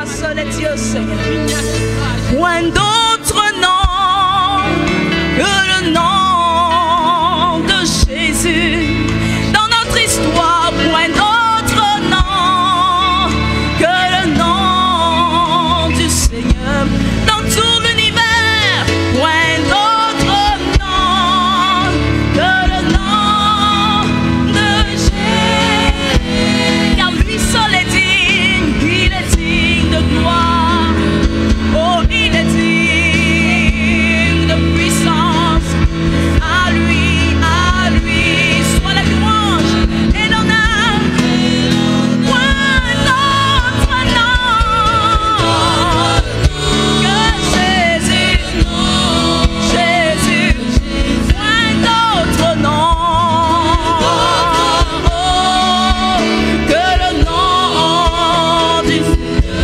Toi seul est Dieu, Seigneur. Point d'autre nom que le nom de Jésus. Dans notre histoire, point d'autre nom que le nom du Seigneur. Dans tout l'univers, point d'autre nom que le nom de Jésus. Car lui seul est digne, il est digne de gloire. Oh, il est digne de puissance. À lui soit la louange et l'honneur. Point d'autre nom que Jésus. Jésus, point d'autre nom que le nom du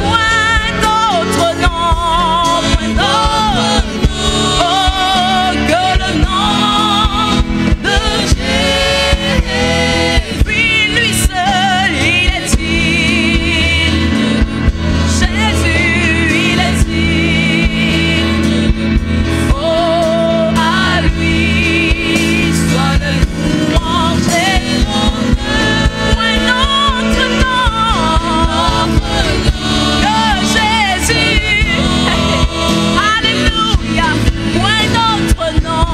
point d'autre nom, que le nom de Jésus. Puis lui seul, il est digne. Jésus, il est digne. Oh, à lui soit le louange et l'honneur. Point d'autre nom que Jésus. Alléluia. Point d'autre nom.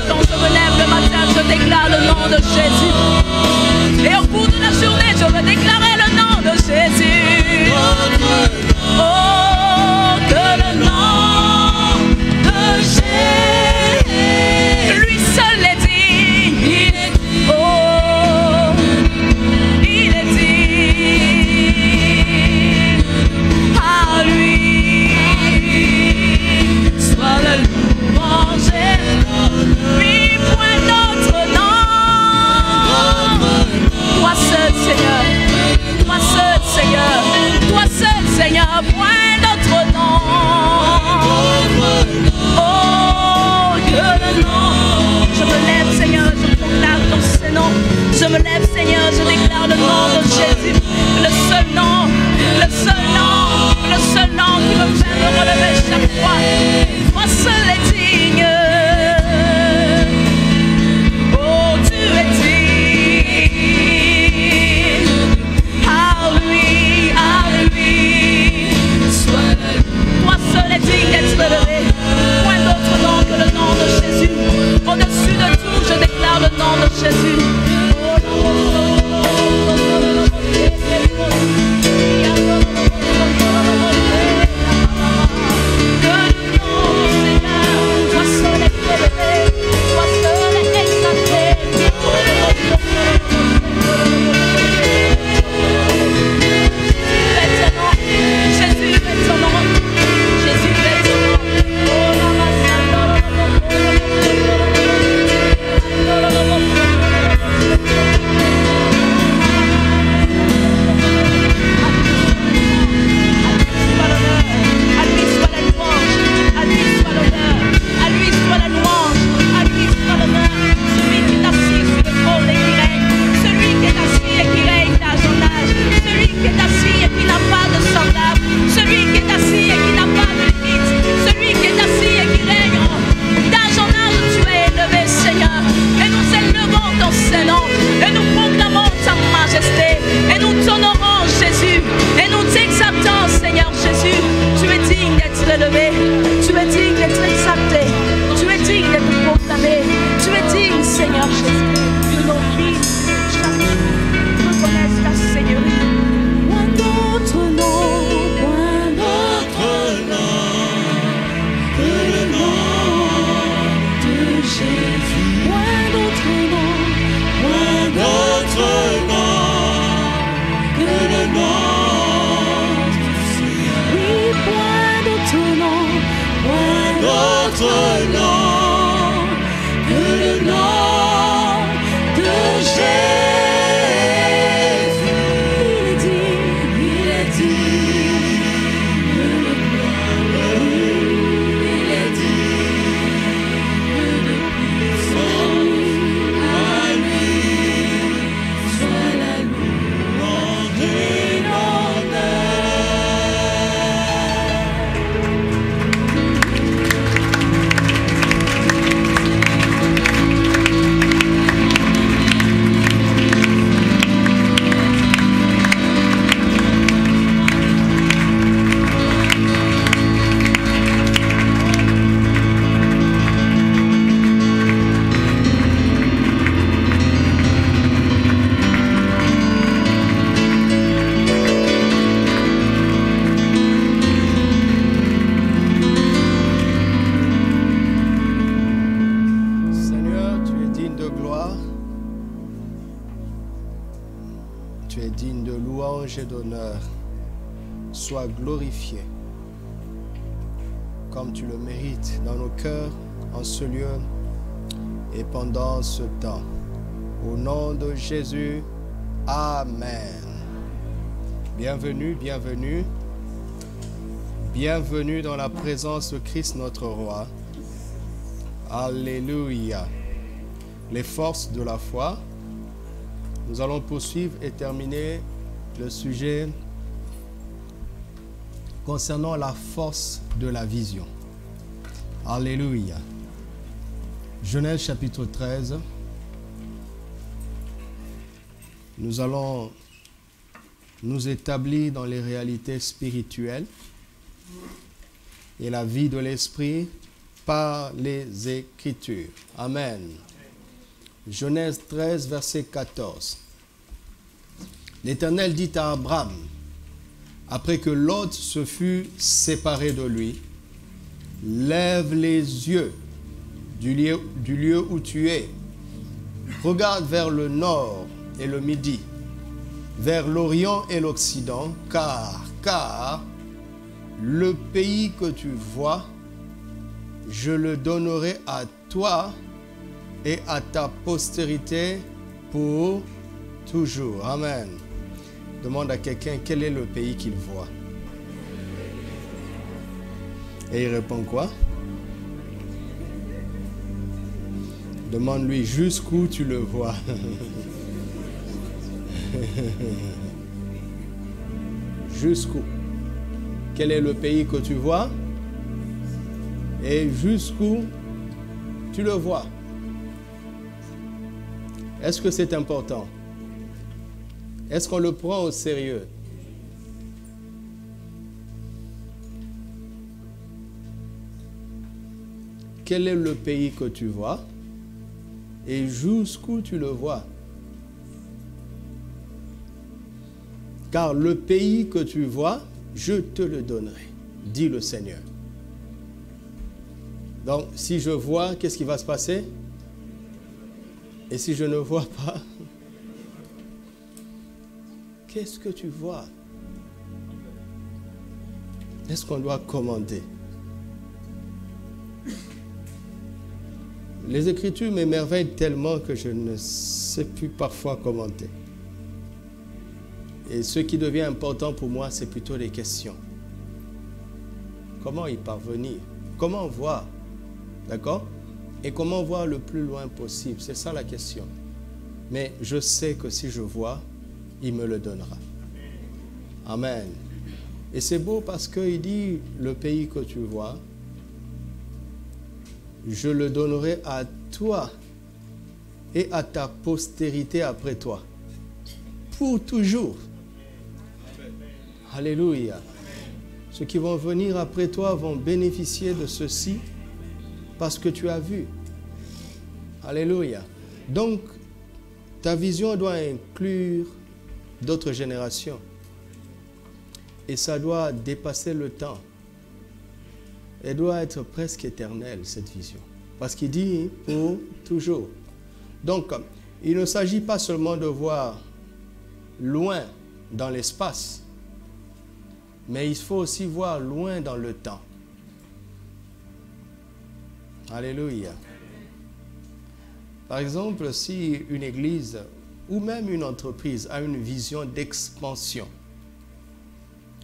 Quand je me lève le matin, je déclare le nom de Jésus. Et au cours de la journée, je veux déclarer le nom de Jésus. Oh, que le nom de Jésus. Lui seul est digne. Oh, il est digne. À lui soit la louange et l'honneur. Puis point d'autre nom. Toi seul, Seigneur. Toi seul, Seigneur. Toi seul, Seigneur. Point d'autre nom. Oh, que le nom. Je me lève, Seigneur, je proclame ton Saint-Nom. Je me lève, Seigneur, je déclare le nom de Jésus. Le seul nom, le seul nom, le seul nom qui me fait me relever chaque fois. Toi seul est digne. Oh, tu es digne. À lui, soit toi seul est digne d'être relevé. Point d'autre nom que le nom de Jésus. Au-dessus de tout, je déclare le nom de Jésus. est digne de louange et d'honneur. Sois glorifié comme tu le mérites dans nos cœurs, en ce lieu et pendant ce temps. Au nom de Jésus, Amen. Bienvenue, bienvenue. Bienvenue dans la présence de Christ notre Roi. Alléluia. Les forces de la foi. Nous allons poursuivre et terminer le sujet concernant la force de la vision. Alléluia. Genèse chapitre 13. Nous allons nous établir dans les réalités spirituelles et la vie de l'esprit par les Écritures. Amen. Genèse 13, verset 14. L'Éternel dit à Abraham, après que Lot se fut séparé de lui, « Lève les yeux du lieu où tu es, regarde vers le nord et le midi, vers l'Orient et l'Occident, car le pays que tu vois, je le donnerai à toi et à ta postérité pour toujours. » Amen. Demande à quelqu'un quel est le pays qu'il voit. Et il répond quoi? Demande-lui jusqu'où tu le vois. Jusqu'où? Quel est le pays que tu vois? Et jusqu'où tu le vois? Est-ce que c'est important? Est-ce qu'on le prend au sérieux? Quel est le pays que tu vois? Et jusqu'où tu le vois? Car le pays que tu vois, je te le donnerai, dit le Seigneur. Donc, si je vois, qu'est-ce qui va se passer? Et si je ne vois pas, qu'est-ce que tu vois? Est-ce qu'on doit commenter? Les Écritures m'émerveillent tellement que je ne sais plus parfois commenter. Et ce qui devient important pour moi, c'est plutôt les questions. Comment y parvenir? Comment voir? D'accord? Et comment voir le plus loin possible? C'est ça la question. Mais je sais que si je vois, il me le donnera. Amen. Et c'est beau parce qu'il dit, le pays que tu vois, je le donnerai à toi et à ta postérité après toi. Pour toujours. Alléluia. Ceux qui vont venir après toi vont bénéficier de ceci parce que tu as vu. Alléluia. Donc, ta vision doit inclure d'autres générations. Et ça doit dépasser le temps. Elle doit être presque éternelle, cette vision. Parce qu'il dit pour toujours. Donc, il ne s'agit pas seulement de voir loin dans l'espace, mais il faut aussi voir loin dans le temps. Alléluia. Par exemple, si une église ou même une entreprise a une vision d'expansion,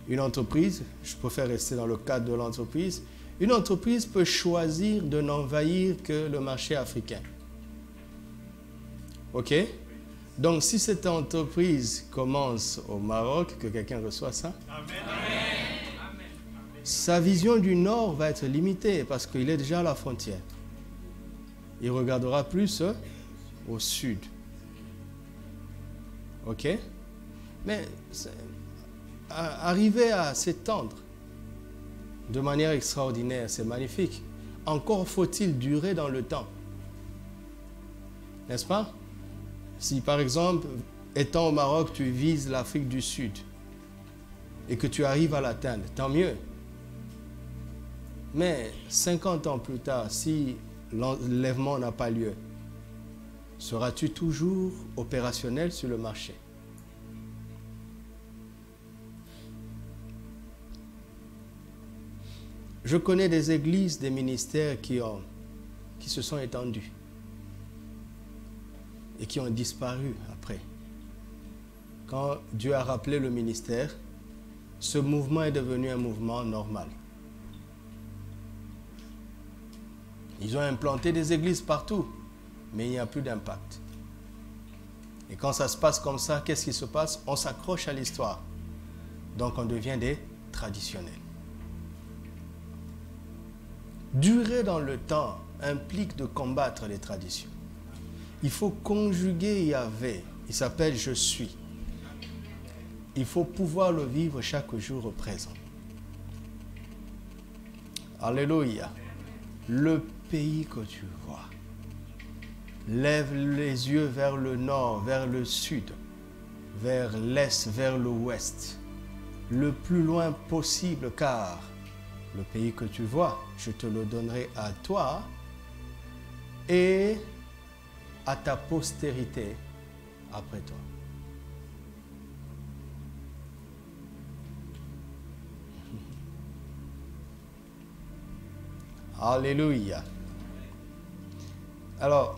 une entreprise, je préfère rester dans le cadre de l'entreprise, une entreprise peut choisir de n'envahir que le marché africain. OK? Donc, si cette entreprise commence au Maroc, que quelqu'un reçoit ça, Amen. Sa vision du Nord va être limitée parce qu'il est déjà à la frontière. Il regardera plus au Sud. OK? Mais arriver à s'étendre de manière extraordinaire, c'est magnifique. Encore faut-il durer dans le temps. N'est-ce pas? Si par exemple, étant au Maroc, tu vises l'Afrique du Sud et que tu arrives à l'atteindre, tant mieux. Mais 50 ans plus tard, si l'enlèvement n'a pas lieu, seras-tu toujours opérationnel sur le marché? Je connais des églises, des ministères qui se sont étendus et qui ont disparu après. Quand Dieu a rappelé le ministère, ce mouvement est devenu un mouvement normal. Ils ont implanté des églises partout, mais il n'y a plus d'impact. Et quand ça se passe comme ça, qu'est-ce qui se passe? On s'accroche à l'histoire. Donc on devient des traditionnels. Durer dans le temps implique de combattre les traditions. Il faut conjuguer Yahvé. Il s'appelle « Je suis ». Il faut pouvoir le vivre chaque jour au présent. Alléluia. Le pays que tu vois. Lève les yeux vers le nord, vers le sud, vers l'est, vers l'ouest. Le plus loin possible, car le pays que tu vois, je te le donnerai à toi et à ta postérité après toi. Alléluia. Alors,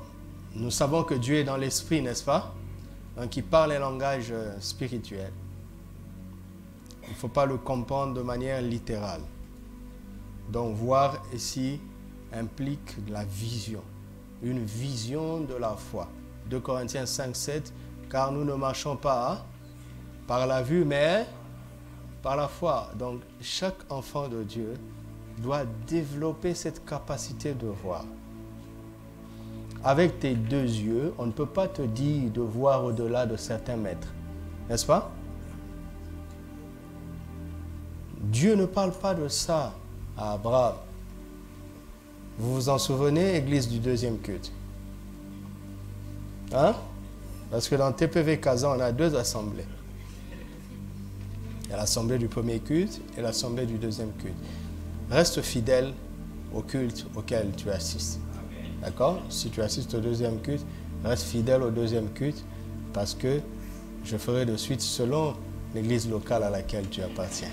nous savons que Dieu est dans l'esprit, n'est-ce pas? Donc, il parle un langage spirituel. Il ne faut pas le comprendre de manière littérale. Donc, voir ici implique la vision. Une vision de la foi. 2 Corinthiens 5, 7. Car nous ne marchons pas par la vue, mais par la foi. Donc, chaque enfant de Dieu doit développer cette capacité de voir. Avec tes deux yeux, on ne peut pas te dire de voir au-delà de certains mètres. N'est-ce pas? Dieu ne parle pas de ça à Abraham. Vous vous en souvenez, église du deuxième culte? Hein? Parce que dans TPV Kazan, on a deux assemblées. Il y a l'assemblée du premier culte et l'assemblée du deuxième culte. Reste fidèle au culte auquel tu assistes. D'accord? Si tu assistes au deuxième culte, reste fidèle au deuxième culte parce que je ferai de suite selon l'église locale à laquelle tu appartiens.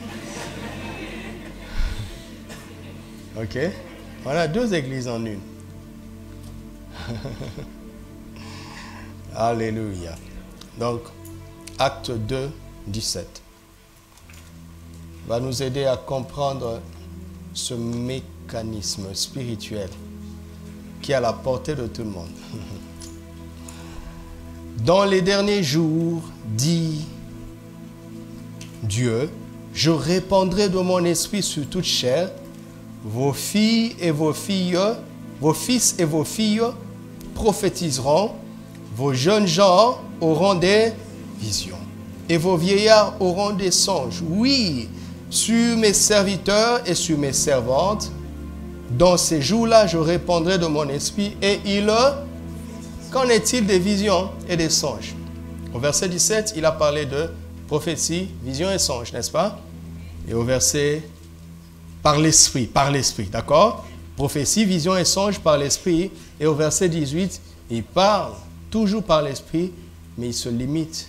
Ok? On a deux églises en une. Alléluia. Donc, acte 2, 17 va nous aider à comprendre ce mécanisme spirituel qui est à la portée de tout le monde. Dans les derniers jours, dit Dieu, je répandrai de mon esprit sur toute chair, vos filles et vos filles, vos fils et vos filles prophétiseront, vos jeunes gens auront des visions et vos vieillards auront des songes. Oui, sur mes serviteurs et sur mes servantes, dans ces jours-là, je répandrai de mon esprit et qu'en est-il des visions et des songes? Au verset 17, il a parlé de prophétie, vision et songe, n'est-ce pas? Et au verset par l'esprit, d'accord? Prophétie, vision et songe par l'esprit. Et au verset 18, il parle toujours par l'esprit, mais il se limite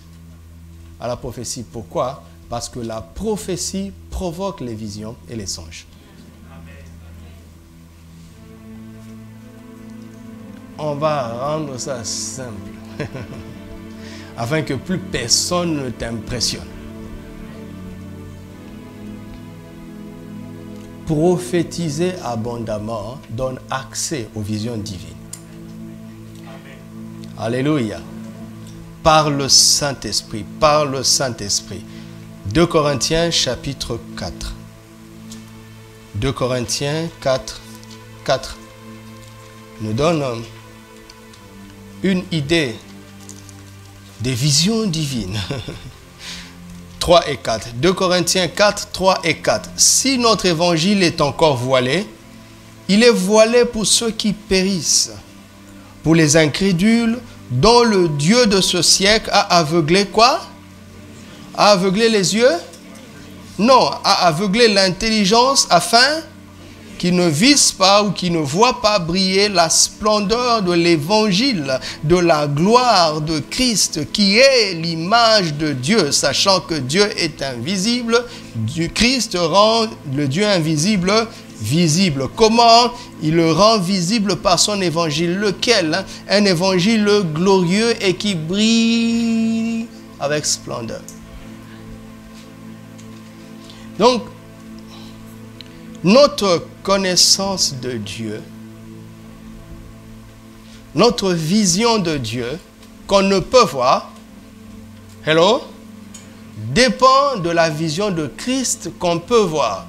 à la prophétie. Pourquoi? Parce que la prophétie provoque les visions et les songes. On va rendre ça simple, afin que plus personne ne t'impressionne. Prophétiser abondamment donne accès aux visions divines. Alléluia. Par le Saint-Esprit, par le Saint-Esprit. 2 Corinthiens chapitre 4. 2 Corinthiens 4, 4 nous donne une idée des visions divines. 3 et 4. 2 Corinthiens 4, 3 et 4. Si notre évangile est encore voilé, il est voilé pour ceux qui périssent, pour les incrédules dont le Dieu de ce siècle a aveuglé quoi? A aveuglé les yeux? Non, a aveuglé l'intelligence afin qu'ils ne visent pas ou qu'ils ne voient pas briller la splendeur de l'évangile, de la gloire de Christ, qui est l'image de Dieu, sachant que Dieu est invisible. Christ rend le Dieu invisible visible. Comment il le rend visible? Par son évangile. Lequel? Un évangile glorieux et qui brille avec splendeur. Donc, notre connaissance de Dieu, notre vision de Dieu, qu'on ne peut voir, hello, dépend de la vision de Christ qu'on peut voir.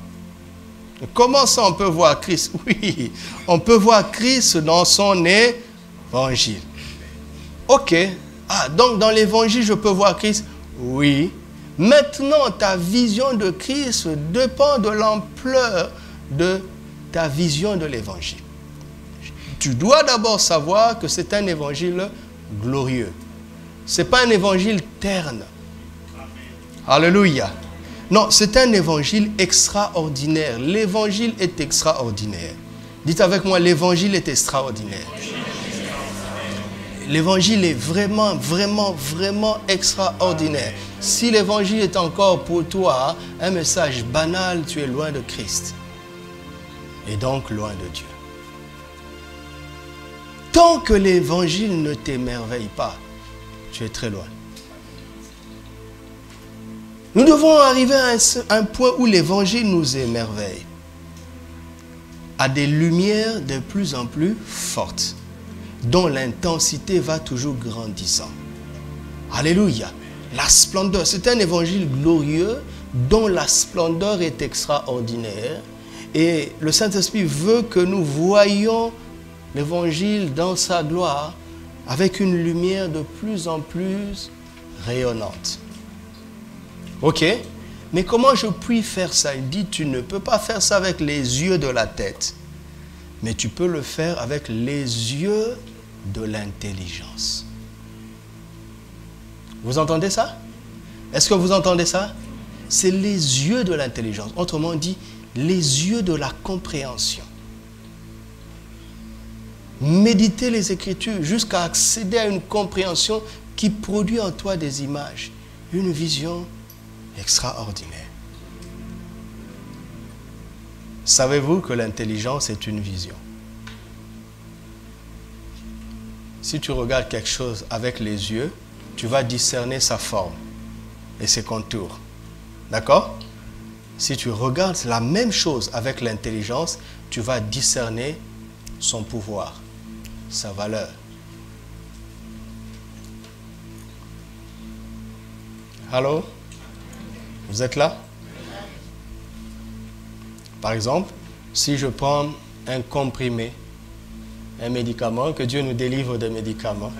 Comment ça on peut voir Christ? Oui, on peut voir Christ dans son évangile. Ok, donc dans l'évangile je peux voir Christ? Oui. Maintenant, ta vision de Christ dépend de l'ampleur de ta vision de l'évangile. Tu dois d'abord savoir que c'est un évangile glorieux. Ce n'est pas un évangile terne. Alléluia. Non, c'est un évangile extraordinaire. L'évangile est extraordinaire. Dites avec moi, l'évangile est extraordinaire. L'évangile est vraiment, vraiment, vraiment extraordinaire. Si l'évangile est encore pour toi un message banal, tu es loin de Christ. Et donc loin de Dieu. Tant que l'évangile ne t'émerveille pas, tu es très loin. Nous devons arriver à un point où l'évangile nous émerveille. À des lumières de plus en plus fortes, dont l'intensité va toujours grandissant. Alléluia. La splendeur, c'est un évangile glorieux dont la splendeur est extraordinaire. Et le Saint-Esprit veut que nous voyions l'évangile dans sa gloire avec une lumière de plus en plus rayonnante. Ok? Mais comment je puis faire ça? Il dit, tu ne peux pas faire ça avec les yeux de la tête. Mais tu peux le faire avec les yeux de l'intelligence. Vous entendez ça? Est-ce que vous entendez ça? C'est les yeux de l'intelligence. Autrement dit, les yeux de la compréhension. Méditer les Écritures jusqu'à accéder à une compréhension qui produit en toi des images, une vision extraordinaire. Savez-vous que l'intelligence est une vision? Si tu regardes quelque chose avec les yeux, tu vas discerner sa forme et ses contours. D'accord? Si tu regardes la même chose avec l'intelligence, tu vas discerner son pouvoir, sa valeur. Allô? Vous êtes là? Par exemple, si je prends un comprimé, un médicament, que Dieu nous délivre des médicaments.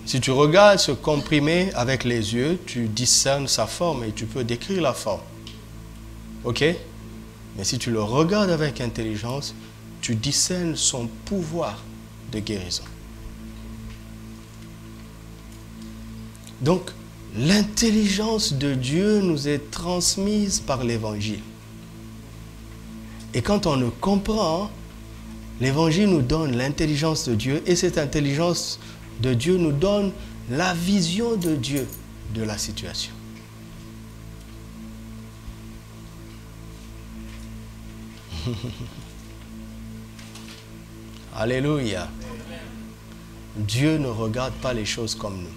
Si tu regardes ce comprimé avec les yeux, tu discernes sa forme et tu peux décrire la forme. Ok? Mais si tu le regardes avec intelligence, tu discernes son pouvoir de guérison. Donc, l'intelligence de Dieu nous est transmise par l'Évangile. Et quand on le comprend, l'Évangile nous donne l'intelligence de Dieu et cette intelligence de Dieu nous donne la vision de Dieu de la situation. Alléluia. Dieu ne regarde pas les choses comme nous.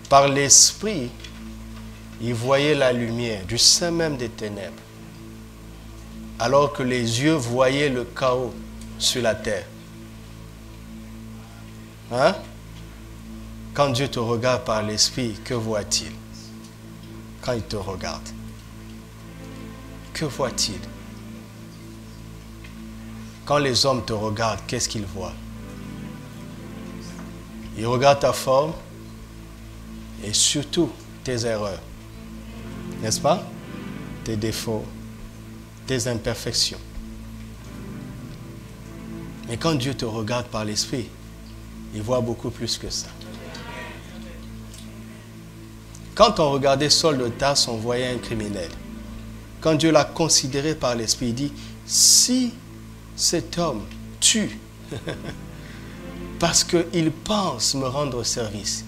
Par l'Esprit, il voyait la lumière du sein même des ténèbres, alors que les yeux voyaient le chaos sur la terre. Hein? Quand Dieu te regarde par l'Esprit, que voit-il? Quand il te regarde, que voit-il? Quand les hommes te regardent, qu'est-ce qu'ils voient? Ils regardent ta forme et surtout tes erreurs. N'est-ce pas? Tes défauts, tes imperfections. Mais quand Dieu te regarde par l'Esprit, il voit beaucoup plus que ça. Quand on regardait Saul de Tarse, on voyait un criminel. Quand Dieu l'a considéré par l'Esprit, il dit, si cet homme tue parce qu'il pense me rendre service,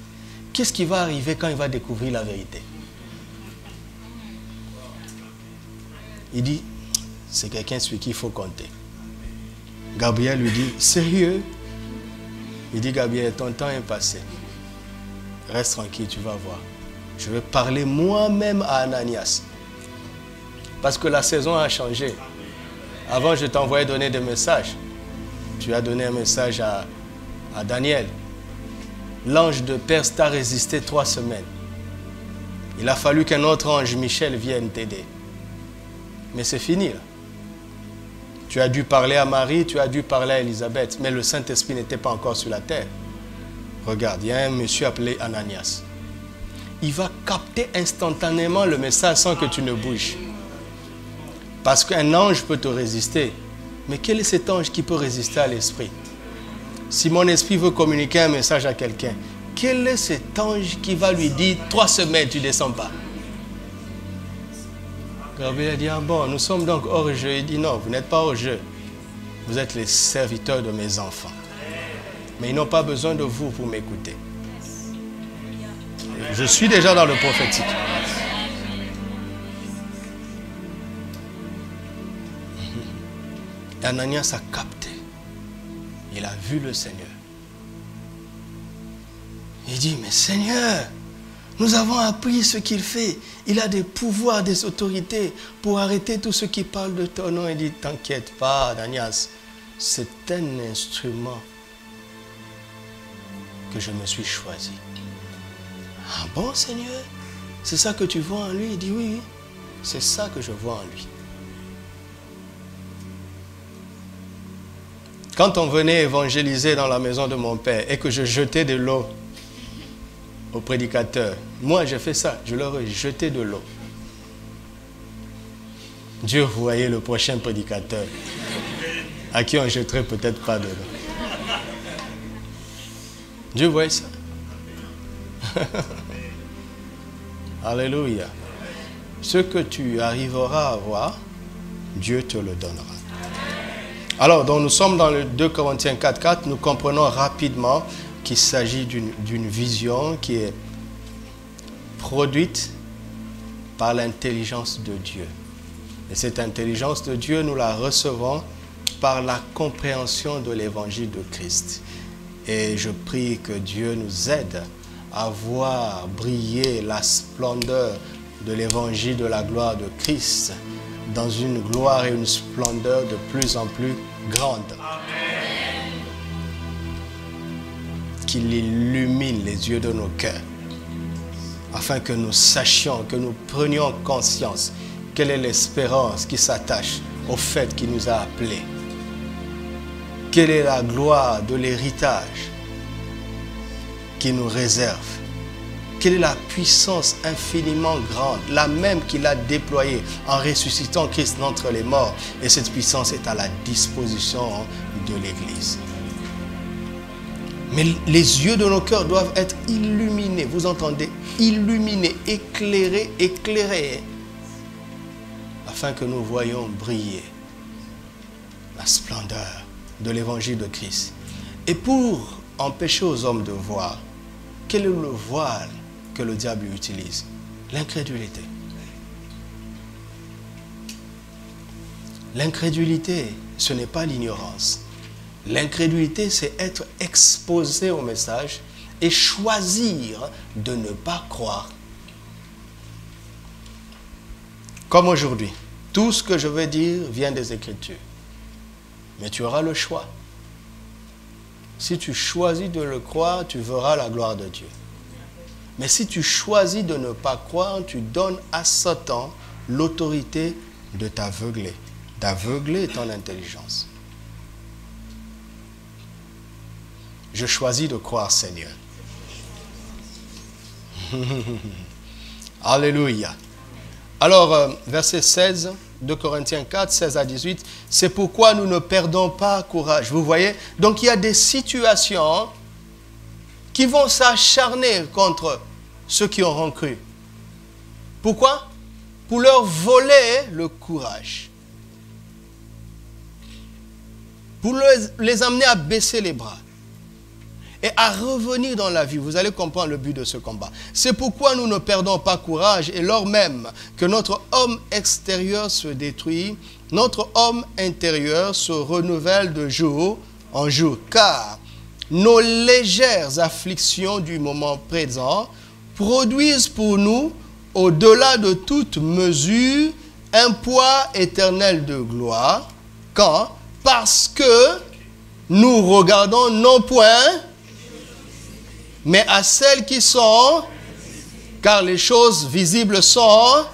qu'est-ce qui va arriver quand il va découvrir la vérité? Il dit, c'est quelqu'un sur qui il faut compter. Gabriel lui dit, sérieux? Il dit, Gabriel, ton temps est passé. Reste tranquille, tu vas voir. Je vais parler moi-même à Ananias. Parce que la saison a changé. Avant, je t'envoyais donner des messages. Tu as donné un message à Daniel. L'ange de Perse t'a résisté 3 semaines. Il a fallu qu'un autre ange, Michel, vienne t'aider. Mais c'est fini là. Tu as dû parler à Marie, tu as dû parler à Élisabeth, mais le Saint-Esprit n'était pas encore sur la terre. Regarde, il y a un monsieur appelé Ananias. Il va capter instantanément le message sans que tu ne bouges. Parce qu'un ange peut te résister. Mais quel est cet ange qui peut résister à l'esprit? Si mon esprit veut communiquer un message à quelqu'un, quel est cet ange qui va lui dire 3 semaines, tu ne descends pas? Gabriel a dit, ah bon, nous sommes donc hors jeu. Il dit, non, vous n'êtes pas hors jeu. Vous êtes les serviteurs de mes enfants. Mais ils n'ont pas besoin de vous pour m'écouter. Je suis déjà dans le prophétique. Ananias a capté. Il a vu le Seigneur. Il dit, mais Seigneur, nous avons appris ce qu'il fait. Il a des pouvoirs, des autorités pour arrêter tous ceux qui parlent de ton nom. Il dit, t'inquiète pas, Ananias, c'est un instrument que je me suis choisi. Ah bon, Seigneur? C'est ça que tu vois en lui? Il dit, oui, c'est ça que je vois en lui. Quand on venait évangéliser dans la maison de mon père et que je jetais de l'eau aux prédicateurs, moi j'ai fait ça, je leur ai jeté de l'eau. Dieu voyait le prochain prédicateur à qui on ne jetterait peut-être pas de l'eau. Dieu voyait ça. Alléluia. Ce que tu arriveras à voir, Dieu te le donnera. Alors, donc nous sommes dans le 2 Corinthiens 4:4. Nous comprenons rapidement qu'il s'agit d'une vision qui est produite par l'intelligence de Dieu. Et cette intelligence de Dieu, nous la recevons par la compréhension de l'évangile de Christ. Et je prie que Dieu nous aide à voir briller la splendeur de l'évangile de la gloire de Christ dans une gloire et une splendeur de plus en plus grande. Amen. Qu'il illumine les yeux de nos cœurs, afin que nous sachions, que nous prenions conscience quelle est l'espérance qui s'attache au fait qu'il nous a appelés. Quelle est la gloire de l'héritage qui nous réserve? Quelle est la puissance infiniment grande, la même qu'il a déployée en ressuscitant Christ d'entre les morts. Et cette puissance est à la disposition de l'Église. Mais les yeux de nos cœurs doivent être illuminés, vous entendez? Illuminés, éclairés, éclairés, afin que nous voyions briller la splendeur de l'évangile de Christ. Et pour empêcher aux hommes de voir, quel est le voile que le diable utilise? L'incrédulité. L'incrédulité, ce n'est pas l'ignorance. L'incrédulité, c'est être exposé au message et choisir de ne pas croire. Comme aujourd'hui, tout ce que je vais dire vient des Écritures. Mais tu auras le choix. Si tu choisis de le croire, tu verras la gloire de Dieu. Mais si tu choisis de ne pas croire, tu donnes à Satan l'autorité de t'aveugler, d'aveugler ton intelligence. Je choisis de croire, Seigneur. Alléluia. Alors, verset 16, 2 Corinthiens 4, 16 à 18, c'est pourquoi nous ne perdons pas courage. Vous voyez? Donc, il y a des situations qui vont s'acharner contre ceux qui auront cru. Pourquoi? Pour leur voler le courage. Pour les amener à baisser les bras. et à revenir dans la vie. Vous allez comprendre le but de ce combat. C'est pourquoi nous ne perdons pas courage et lors même que notre homme extérieur se détruit, notre homme intérieur se renouvelle de jour en jour. Car nos légères afflictions du moment présent produisent pour nous, au-delà de toute mesure, un poids éternel de gloire. Quand? Parce que nous regardons non point, mais à celles qui sont, car les choses visibles sont,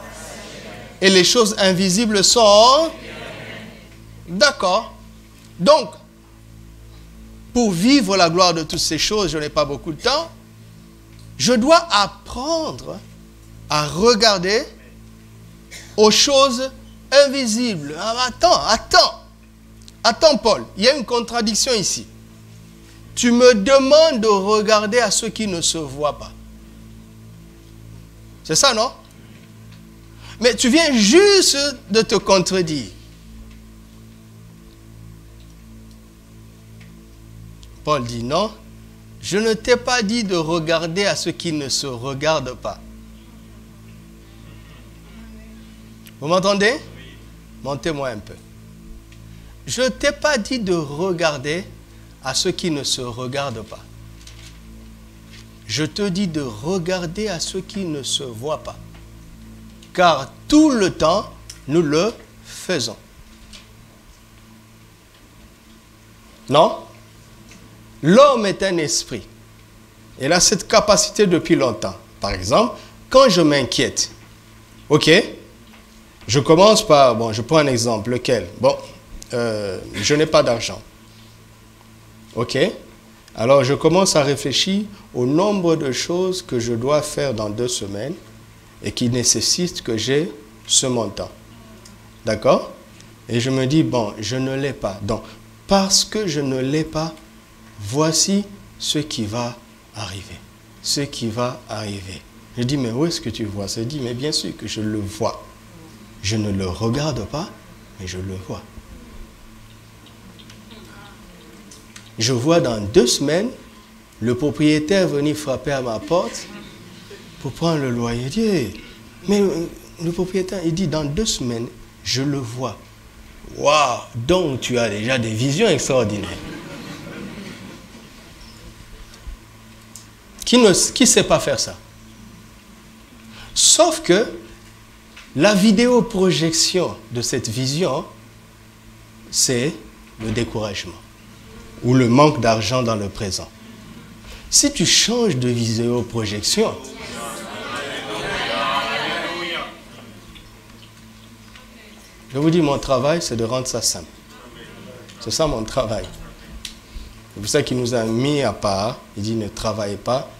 et les choses invisibles sont. D'accord. Donc, pour vivre la gloire de toutes ces choses, je n'ai pas beaucoup de temps, je dois apprendre à regarder aux choses invisibles. Ah, attends Paul, il y a une contradiction ici. Tu me demandes de regarder à ce qui ne se voit pas. C'est ça, non? Mais tu viens juste de te contredire. Paul dit non, je ne t'ai pas dit de regarder à ce qui ne se regarde pas. Vous m'entendez? Montez-moi un peu. Je ne t'ai pas dit de regarder à ce qui ne se regarde pas. Je te dis de regarder à ce qui ne se voit pas. Car tout le temps, nous le faisons. Non? L'homme est un esprit. Il a cette capacité depuis longtemps. Par exemple, quand je m'inquiète, ok, je commence par, bon, je prends un exemple, lequel? Bon, je n'ai pas d'argent. Ok? Alors, je commence à réfléchir au nombre de choses que je dois faire dans 2 semaines et qui nécessitent que j'ai ce montant. D'accord? Et je me dis, bon, je ne l'ai pas. Donc, parce que je ne l'ai pas, voici ce qui va arriver. Ce qui va arriver. Je dis, mais où est-ce que tu vois? Je dis, mais bien sûr que je le vois. Je ne le regarde pas, mais je le vois. Je vois dans 2 semaines le propriétaire venir frapper à ma porte pour prendre le loyer. Il dit, hey, mais le propriétaire, il dit, dans 2 semaines, je le vois. Waouh! Donc tu as déjà des visions extraordinaires. Qui ne sait pas faire ça? Sauf que la vidéoprojection de cette vision, c'est le découragement ou le manque d'argent dans le présent. Si tu changes de vidéoprojection, je vous dis, mon travail, c'est de rendre ça simple. C'est ça mon travail. C'est pour ça qu'il nous a mis à part. Il dit, ne travaillez pas,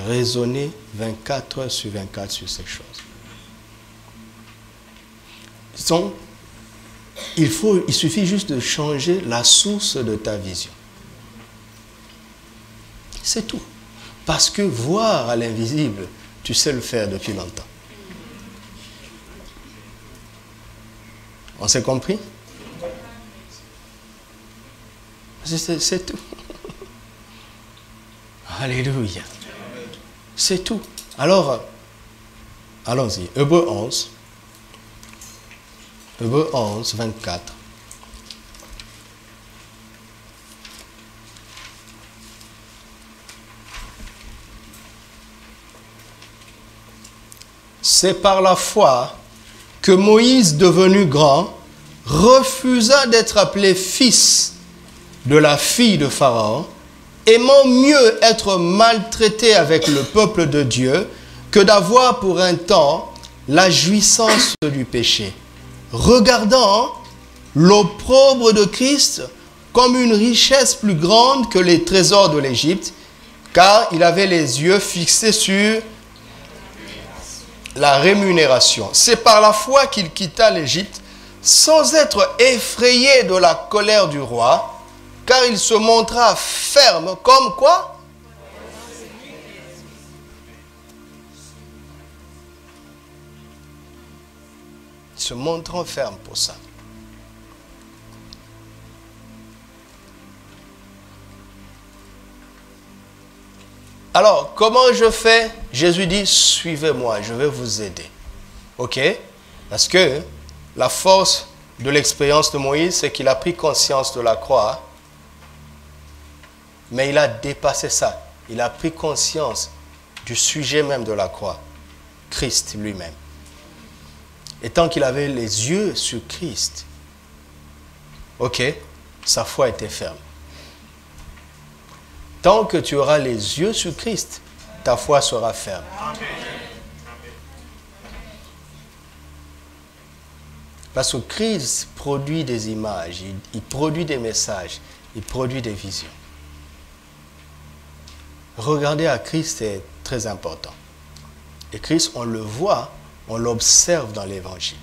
raisonnez 24 heures sur 24 sur ces choses. Il suffit juste de changer la source de ta vision. C'est tout. Parce que voir à l'invisible, tu sais le faire depuis longtemps. On s'est compris? C'est tout. Alléluia. C'est tout. Alors, allons-y. Hébreux 11. Hébreux 11, 24. C'est par la foi que Moïse, devenu grand, refusa d'être appelé fils de la fille de Pharaon, aimant mieux être maltraité avec le peuple de Dieu que d'avoir pour un temps la jouissance du péché, regardant l'opprobre de Christ comme une richesse plus grande que les trésors de l'Égypte, car il avait les yeux fixés sur la rémunération. C'est par la foi qu'il quitta l'Égypte sans être effrayé de la colère du roi, car il se montra ferme comme quoi? Il se montrant ferme pour ça. Alors, comment je fais? Jésus dit, suivez-moi, je vais vous aider. Ok? Parce que la force de l'expérience de Moïse, c'est qu'il a pris conscience de la croix, mais il a dépassé ça. Il a pris conscience du sujet même de la croix, Christ lui-même. Et tant qu'il avait les yeux sur Christ, ok, sa foi était ferme. Tant que tu auras les yeux sur Christ, ta foi sera ferme. Parce que Christ produit des images, il produit des messages, il produit des visions. Regarder à Christ est très important. Et Christ, on le voit, on l'observe dans l'Évangile.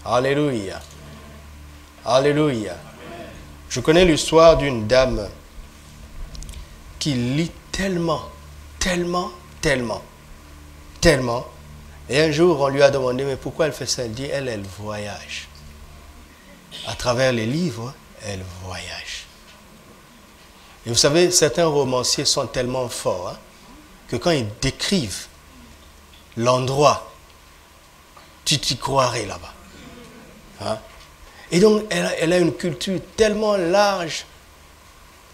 Alléluia. Alléluia. Je connais l'histoire d'une dame qui lit tellement. Et un jour, on lui a demandé, mais pourquoi elle fait ça? Elle dit, elle voyage. À travers les livres, elle voyage. Et vous savez, certains romanciers sont tellement forts que quand ils décrivent l'endroit, tu t'y croirais là-bas. Hein? Et donc, elle a une culture tellement large,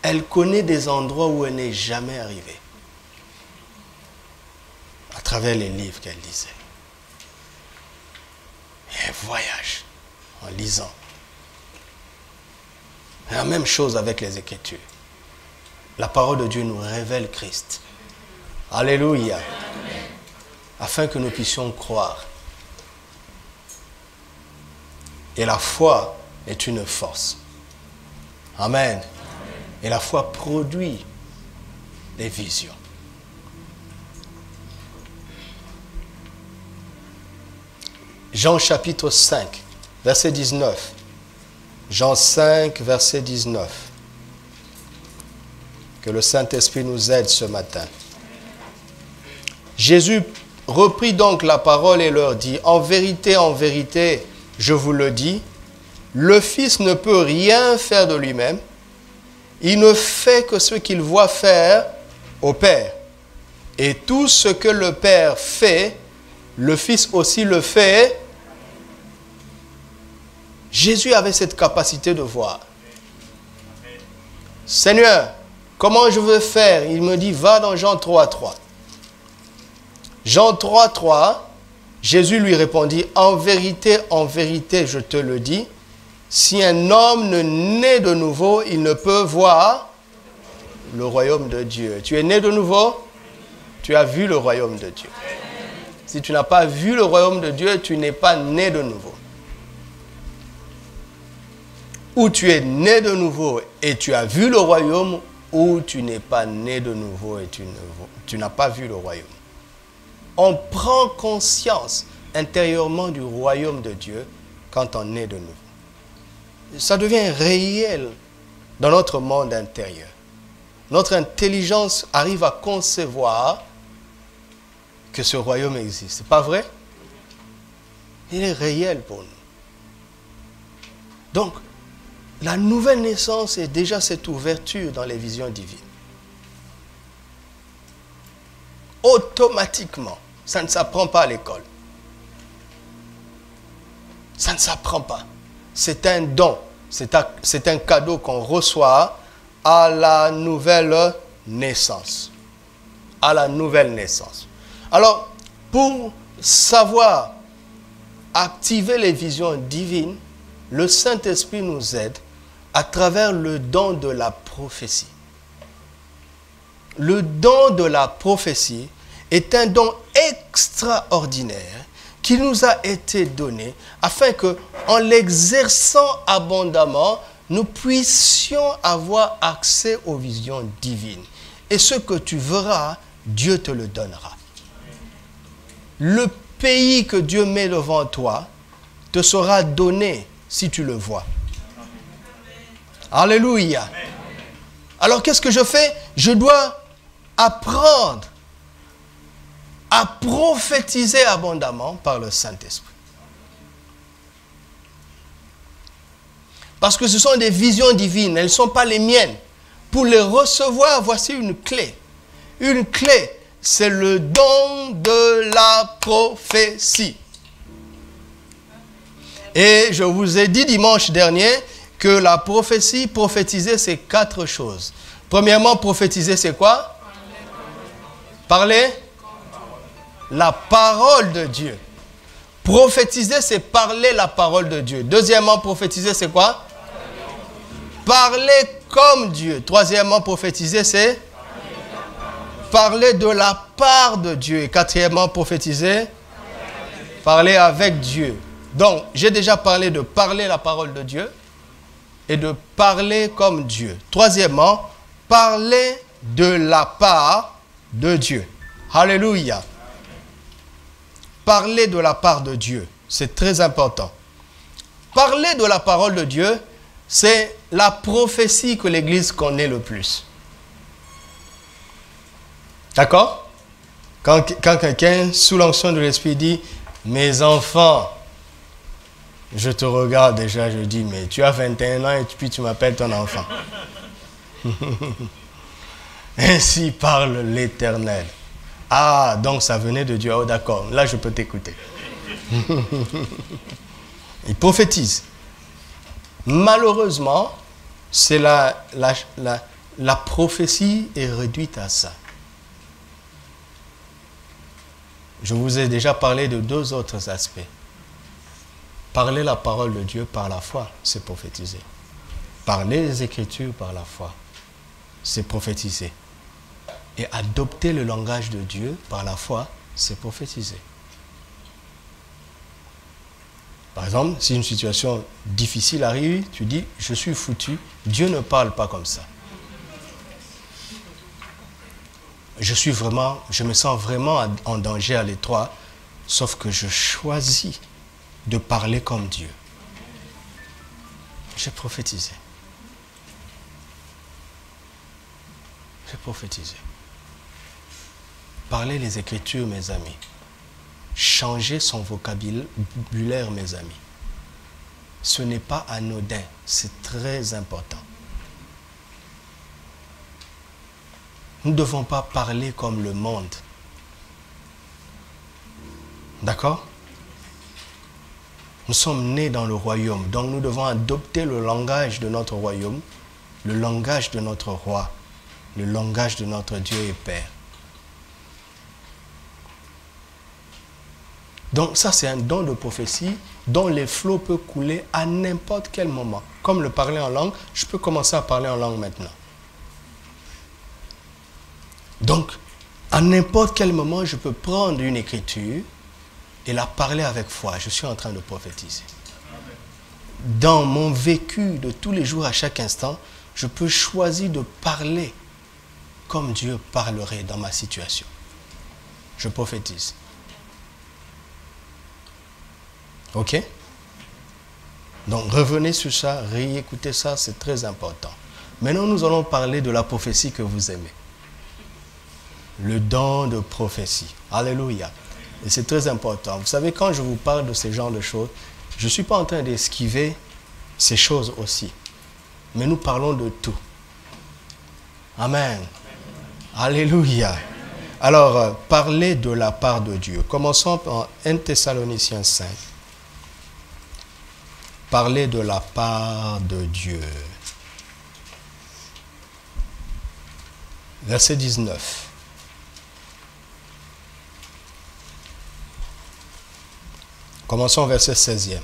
elle connaît des endroits où elle n'est jamais arrivée. À travers les livres qu'elle lisait. Et elle voyage en lisant. Et la même chose avec les Écritures. La parole de Dieu nous révèle Christ. Alléluia. Afin que nous puissions croire. Et la foi est une force. Amen. Et la foi produit des visions. Jean chapitre 5, verset 19. Jean 5, verset 19. Que le Saint-Esprit nous aide ce matin. Jésus reprit donc la parole et leur dit, en vérité, je vous le dis, le Fils ne peut rien faire de lui-même. Il ne fait que ce qu'il voit faire au Père. Et tout ce que le Père fait, le Fils aussi le fait. Jésus avait cette capacité de voir. Seigneur, comment je veux faire? Il me dit, va dans Jean 3:3. Jean 3:3, Jésus lui répondit, en vérité, je te le dis, si un homme ne naît de nouveau, il ne peut voir le royaume de Dieu. Tu es né de nouveau? Tu as vu le royaume de Dieu. Si tu n'as pas vu le royaume de Dieu, tu n'es pas né de nouveau. Ou tu es né de nouveau et tu as vu le royaume, ou tu n'es pas né de nouveau et tu n'as pas vu le royaume. On prend conscience intérieurement du royaume de Dieu quand on est de nouveau. Ça devient réel dans notre monde intérieur. Notre intelligence arrive à concevoir que ce royaume existe. C'est pas vrai? Il est réel pour nous. Donc, la nouvelle naissance est déjà cette ouverture dans les visions divines. Automatiquement, ça ne s'apprend pas à l'école. Ça ne s'apprend pas. C'est un don, c'est un cadeau qu'on reçoit à la nouvelle naissance. À la nouvelle naissance. Alors, pour savoir activer les visions divines, le Saint-Esprit nous aide à travers le don de la prophétie. Le don de la prophétie est un don extraordinaire qui nous a été donné afin que, en l'exerçant abondamment, nous puissions avoir accès aux visions divines. Et ce que tu verras, Dieu te le donnera. Le pays que Dieu met devant toi te sera donné si tu le vois. Alléluia. Alors qu'est-ce que je fais? Je dois apprendre à prophétiser abondamment par le Saint-Esprit. Parce que ce sont des visions divines, elles ne sont pas les miennes. Pour les recevoir, voici une clé. Une clé, c'est le don de la prophétie. Et je vous ai dit dimanche dernier que la prophétie, prophétiser, c'est 4 choses. Premièrement, prophétiser, c'est quoi? Parler la parole de Dieu. Prophétiser, c'est parler la parole de Dieu. Deuxièmement, prophétiser, c'est quoi? Parler comme Dieu. Troisièmement, prophétiser, c'est parler de la part de Dieu. Et quatrièmement, prophétiser, parler avec Dieu. Donc, j'ai déjà parlé de parler la parole de Dieu et de parler comme Dieu. Troisièmement, parler de la part de Dieu. Alléluia. Parler de la part de Dieu, c'est très important. Parler de la parole de Dieu, c'est la prophétie que l'Église connaît le plus. D'accord? Quand quelqu'un, sous l'onction de l'Esprit, dit « Mes enfants », je te regarde déjà, je dis « Mais tu as 21 ans et puis tu m'appelles ton enfant. » Ainsi parle l'Éternel. Ah, donc ça venait de Dieu. Oh, d'accord, là je peux t'écouter. Il prophétise. Malheureusement, c'est la prophétie est réduite à ça. Je vous ai déjà parlé de 2 autres aspects. Parler la parole de Dieu par la foi, c'est prophétiser. Parler les Écritures par la foi, c'est prophétiser. Et adopter le langage de Dieu par la foi, c'est prophétiser. Par exemple, si une situation difficile arrive, tu dis, je suis foutu, Dieu ne parle pas comme ça. Je me sens vraiment en danger à l'étroit, sauf que je choisis de parler comme Dieu. J'ai prophétisé. J'ai prophétisé. Parlez les Écritures, mes amis. Changez son vocabulaire, mes amis. Ce n'est pas anodin, c'est très important. Nous ne devons pas parler comme le monde. D'accord? Nous sommes nés dans le royaume, donc nous devons adopter le langage de notre royaume, le langage de notre roi, le langage de notre Dieu et Père. Donc ça, c'est un don de prophétie dont les flots peuvent couler à n'importe quel moment. Comme le parler en langue, je peux commencer à parler en langue maintenant. Donc, à n'importe quel moment, je peux prendre une écriture et la parler avec foi. Je suis en train de prophétiser. Dans mon vécu de tous les jours, à chaque instant, je peux choisir de parler comme Dieu parlerait dans ma situation. Je prophétise. Ok? Donc revenez sur ça, réécoutez ça, c'est très important. Maintenant, nous allons parler de la prophétie que vous aimez. Le don de prophétie. Alléluia. Et c'est très important. Vous savez, quand je vous parle de ce genre de choses, je ne suis pas en train d'esquiver ces choses aussi. Mais nous parlons de tout. Amen. Alléluia. Alors, parler de la part de Dieu. Commençons par 1 Thessaloniciens 5. Parler de la part de Dieu. Verset 19. Commençons verset 16e.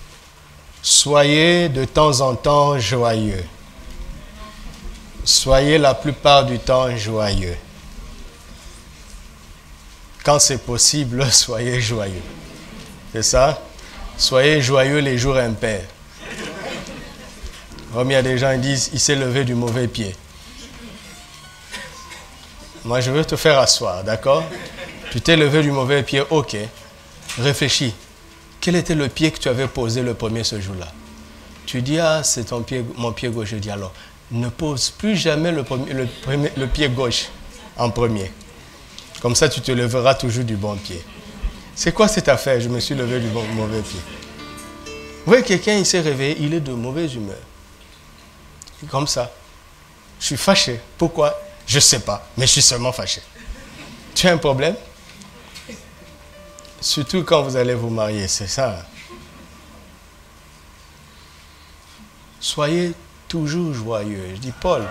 Soyez de temps en temps joyeux. Soyez la plupart du temps joyeux. Quand c'est possible, soyez joyeux. C'est ça? Soyez joyeux les jours impairs. Comme il y a des gens qui disent, il s'est levé du mauvais pied. Moi, je veux te faire asseoir, d'accord? Tu t'es levé du mauvais pied, ok. Réfléchis. Quel était le pied que tu avais posé le premier ce jour-là? Tu dis, ah, c'est mon pied gauche. Je dis alors, ne pose plus jamais le pied gauche en premier. Comme ça, tu te lèveras toujours du bon pied. C'est quoi cette affaire? Je me suis levé du mauvais pied. Vous voyez, quelqu'un, il s'est réveillé, il est de mauvaise humeur. Comme ça. Je suis fâché. Pourquoi? Je ne sais pas, mais je suis seulement fâché. Tu as un problème? Surtout quand vous allez vous marier, c'est ça. Soyez toujours joyeux. Je dis, Paul,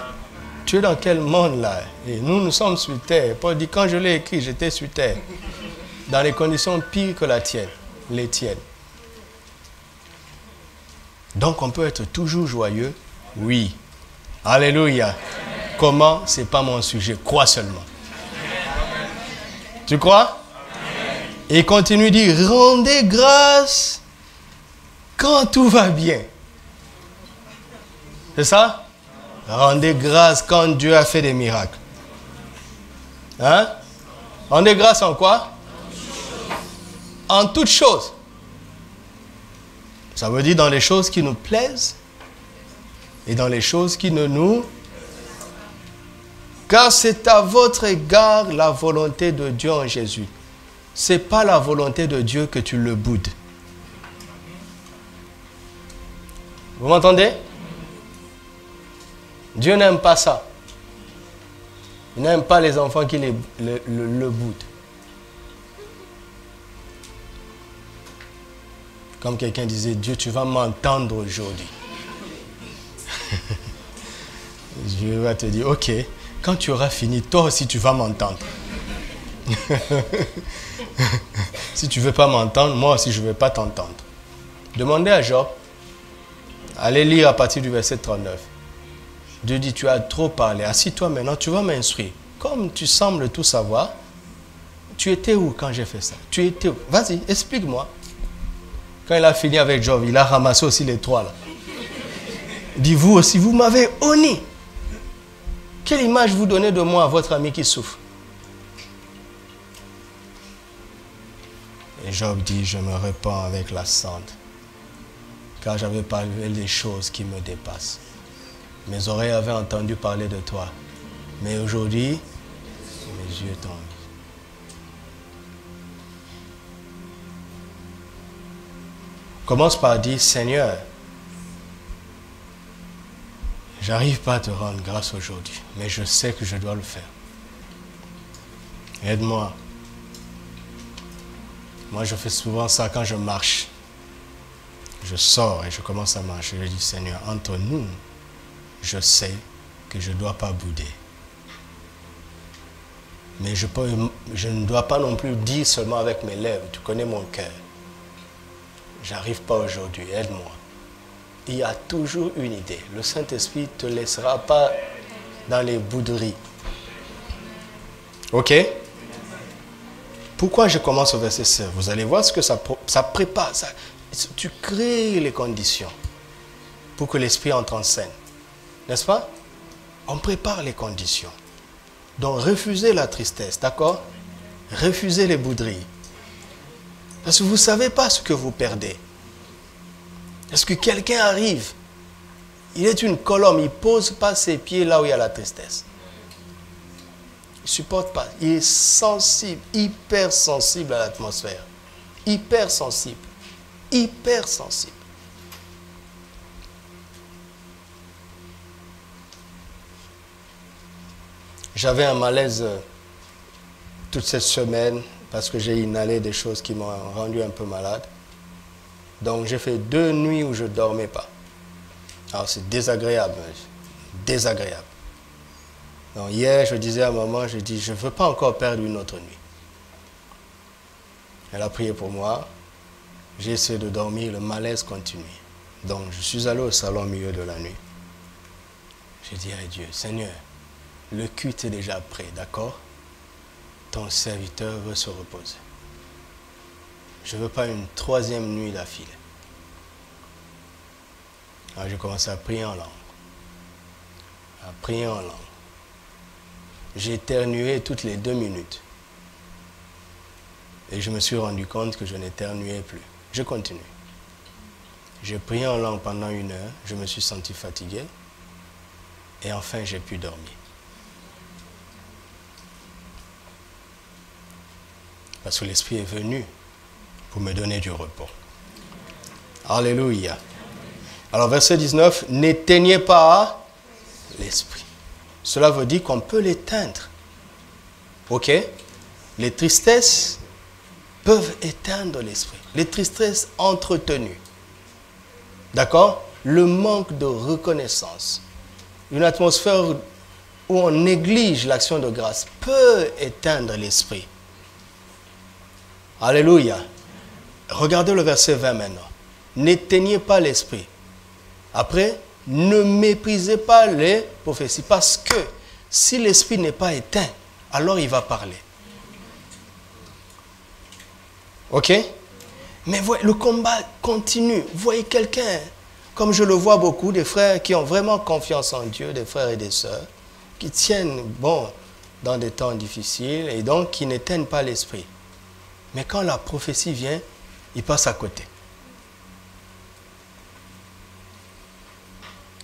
tu es dans quel monde là? Et nous sommes sur terre. Paul dit, quand je l'ai écrit, j'étais sur terre. Dans les conditions pires que la tienne, les tiennes. Donc on peut être toujours joyeux? Oui. Alléluia. Comment? Ce n'est pas mon sujet. Crois seulement. Tu crois? Et il continue de dire, rendez grâce quand tout va bien. C'est ça? Rendez grâce quand Dieu a fait des miracles. Hein? Rendez grâce en quoi? En toutes choses. Ça veut dire dans les choses qui nous plaisent et dans les choses qui ne nous... Car c'est à votre égard la volonté de Dieu en Jésus. Ce n'est pas la volonté de Dieu que tu le boudes. Vous m'entendez? Dieu n'aime pas ça. Il n'aime pas les enfants qui le boudent. Comme quelqu'un disait, Dieu, tu vas m'entendre aujourd'hui. Dieu va te dire, ok, quand tu auras fini, toi aussi tu vas m'entendre. Si tu ne veux pas m'entendre, moi aussi je ne veux pas t'entendre. Demandez à Job, allez lire à partir du verset 39. Dieu dit, tu as trop parlé, assis-toi maintenant, tu vas m'instruire. Comme tu sembles tout savoir, tu étais où quand j'ai fait ça? Tu étais où? Vas-y, explique-moi. Quand il a fini avec Job, il a ramassé aussi les trois là. Il dit, vous aussi, vous m'avez honni. Quelle image vous donnez de moi à votre ami qui souffre? Et Job dit, je me répands avec la cendre, car j'avais parlé des choses qui me dépassent. Mes oreilles avaient entendu parler de toi, mais aujourd'hui, mes yeux t'ont vu. Commence par dire, Seigneur, j'arrive pas à te rendre grâce aujourd'hui, mais je sais que je dois le faire. Aide-moi. Moi, je fais souvent ça quand je marche. Je sors et je commence à marcher. Je dis, Seigneur, entre nous, je sais que je ne dois pas bouder. Mais je ne dois pas non plus dire seulement avec mes lèvres. Tu connais mon cœur. J'arrive pas aujourd'hui, aide-moi. Il y a toujours une idée. Le Saint-Esprit ne te laissera pas dans les bouderies. Ok? Pourquoi je commence au verset 16? Vous allez voir ce que ça prépare. Tu crées les conditions pour que l'Esprit entre en scène. N'est-ce pas? On prépare les conditions. Donc refusez la tristesse, d'accord? Refusez les bouderies. Parce que vous ne savez pas ce que vous perdez. Est-ce que quelqu'un arrive, il est une colombe, il ne pose pas ses pieds là où il y a la tristesse. Il ne supporte pas. Il est sensible, hyper sensible à l'atmosphère. Hyper sensible. Hyper sensible. J'avais un malaise toute cette semaine parce que j'ai inhalé des choses qui m'ont rendu un peu malade. Donc j'ai fait 2 nuits où je ne dormais pas. Alors c'est désagréable. Désagréable. Donc hier, je disais à maman, je dis, je ne veux pas encore perdre une autre nuit. Elle a prié pour moi. J'ai essayé de dormir, le malaise continue. Donc je suis allé au salon au milieu de la nuit. J'ai dit à Dieu, Seigneur, le culte est déjà prêt, d'accord? Ton serviteur veut se reposer. Je ne veux pas une 3e nuit d'affilée. Alors j'ai commencé à prier en langue. À prier en langue. J'ai éternué toutes les 2 minutes. Et je me suis rendu compte que je n'éternuais plus. Je continue. J'ai prié en langue pendant 1 heure. Je me suis senti fatigué. Et enfin, j'ai pu dormir. Parce que l'Esprit est venu pour me donner du repos. Alléluia. Alors, verset 19, n'éteignez pas l'Esprit. cela veut dire qu'on peut l'éteindre. Ok? Les tristesses peuvent éteindre l'esprit. Les tristesses entretenues. D'accord? Le manque de reconnaissance. Une atmosphère où on néglige l'action de grâce peut éteindre l'esprit. Alléluia. Regardez le verset 20 maintenant. N'éteignez pas l'esprit. Après, ne méprisez pas les prophéties. Parce que si l'esprit n'est pas éteint, alors il va parler. Ok? Mais voyez, le combat continue. Vous voyez quelqu'un, comme je le vois beaucoup, des frères qui ont vraiment confiance en Dieu, des frères et des sœurs, qui tiennent bon dans des temps difficiles et donc qui n'éteignent pas l'esprit. Mais quand la prophétie vient, ils passent à côté.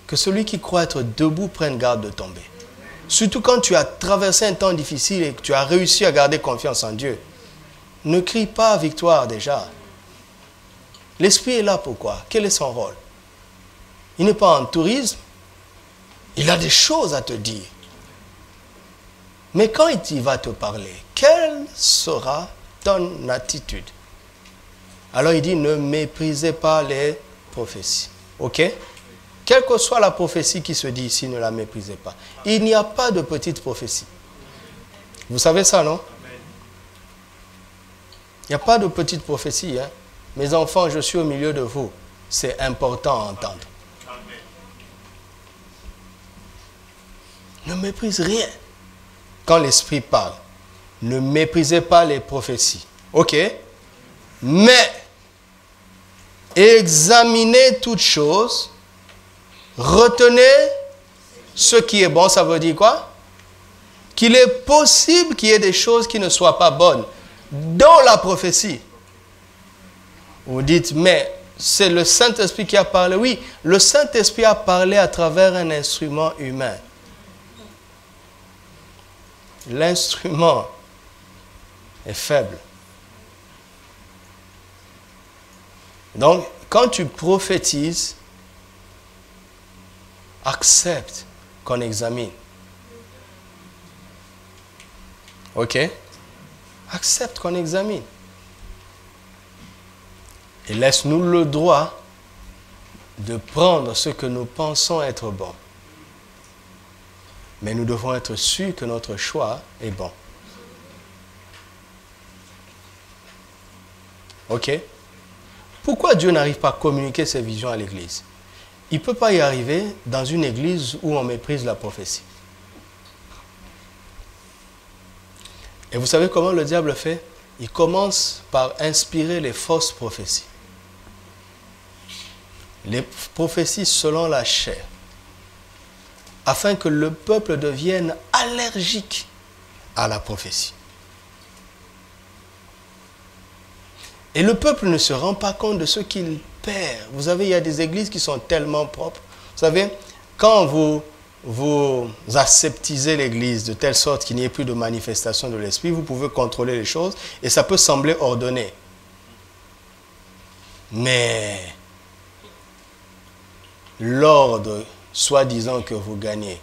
Que celui qui croit être debout prenne garde de tomber. Surtout quand tu as traversé un temps difficile et que tu as réussi à garder confiance en Dieu. Ne crie pas victoire déjà. L'esprit est là pourquoi? Quel est son rôle? Il n'est pas en tourisme. Il a des choses à te dire. Mais quand il va te parler, quelle sera ton attitude? Alors il dit, ne méprisez pas les prophéties. Ok? Quelle que soit la prophétie qui se dit ici, ne la méprisez pas. Il n'y a pas de petite prophétie. Vous savez ça, non? Il n'y a pas de petite prophétie. Hein? Mes enfants, je suis au milieu de vous. C'est important à entendre. Ne méprise rien quand l'Esprit parle. Ne méprisez pas les prophéties. Ok? Mais examinez toutes choses. Retenez ce qui est bon. Ça veut dire quoi? Qu'il est possible qu'il y ait des choses qui ne soient pas bonnes dans la prophétie. Vous dites, mais c'est le Saint-Esprit qui a parlé. Oui, le Saint-Esprit a parlé à travers un instrument humain. L'instrument est faible. Donc, quand tu prophétises, accepte qu'on examine. Ok? Accepte qu'on examine. Et laisse-nous le droit de prendre ce que nous pensons être bon. Mais nous devons être sûrs que notre choix est bon. Ok? Pourquoi Dieu n'arrive pas à communiquer ses visions à l'Église? Il ne peut pas y arriver dans une église où on méprise la prophétie. Et vous savez comment le diable fait? Il commence par inspirer les fausses prophéties. Les prophéties selon la chair. Afin que le peuple devienne allergique à la prophétie. Et le peuple ne se rend pas compte de ce qu'il perd. Vous savez, il y a des églises qui sont tellement propres. Vous savez, quand vous aseptisez l'église de telle sorte qu'il n'y ait plus de manifestation de l'esprit, vous pouvez contrôler les choses et ça peut sembler ordonné. Mais l'ordre, soi-disant que vous gagnez,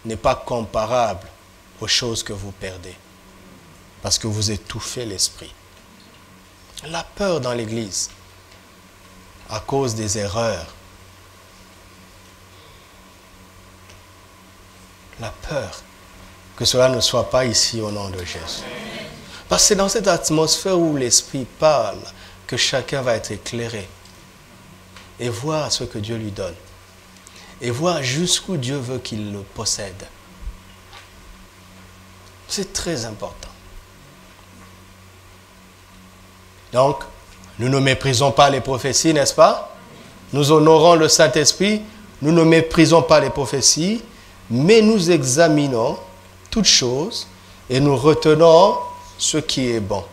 n'est pas comparable aux choses que vous perdez. Parce que vous étouffez l'esprit. La peur dans l'église, à cause des erreurs. La peur que cela ne soit pas ici au nom de Jésus. Parce que c'est dans cette atmosphère où l'Esprit parle que chacun va être éclairé et voir ce que Dieu lui donne et voir jusqu'où Dieu veut qu'il le possède. C'est très important. Donc, nous ne méprisons pas les prophéties, n'est-ce pas? Nous honorons le Saint-Esprit, nous ne méprisons pas les prophéties, mais nous examinons toutes choses et nous retenons ce qui est bon.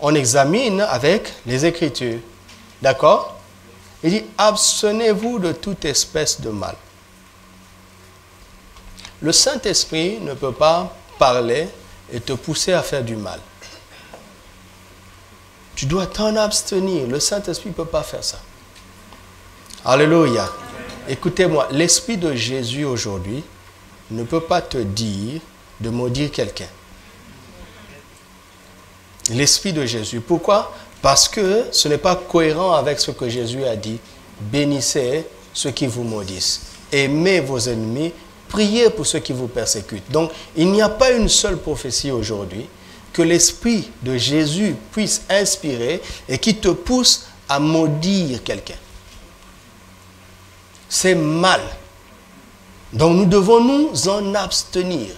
On examine avec les Écritures. D'accord? Il dit, abstenez-vous de toute espèce de mal. Le Saint-Esprit ne peut pas parler et te pousser à faire du mal. Tu dois t'en abstenir. Le Saint-Esprit ne peut pas faire ça. Alléluia. Écoutez-moi, l'Esprit de Jésus aujourd'hui ne peut pas te dire de maudire quelqu'un. L'Esprit de Jésus. Pourquoi? Parce que ce n'est pas cohérent avec ce que Jésus a dit. Bénissez ceux qui vous maudissent. Aimez vos ennemis. Priez pour ceux qui vous persécutent. Donc, il n'y a pas une seule prophétie aujourd'hui que l'Esprit de Jésus puisse inspirer et qui te pousse à maudire quelqu'un. C'est mal. Donc, nous devons nous en abstenir.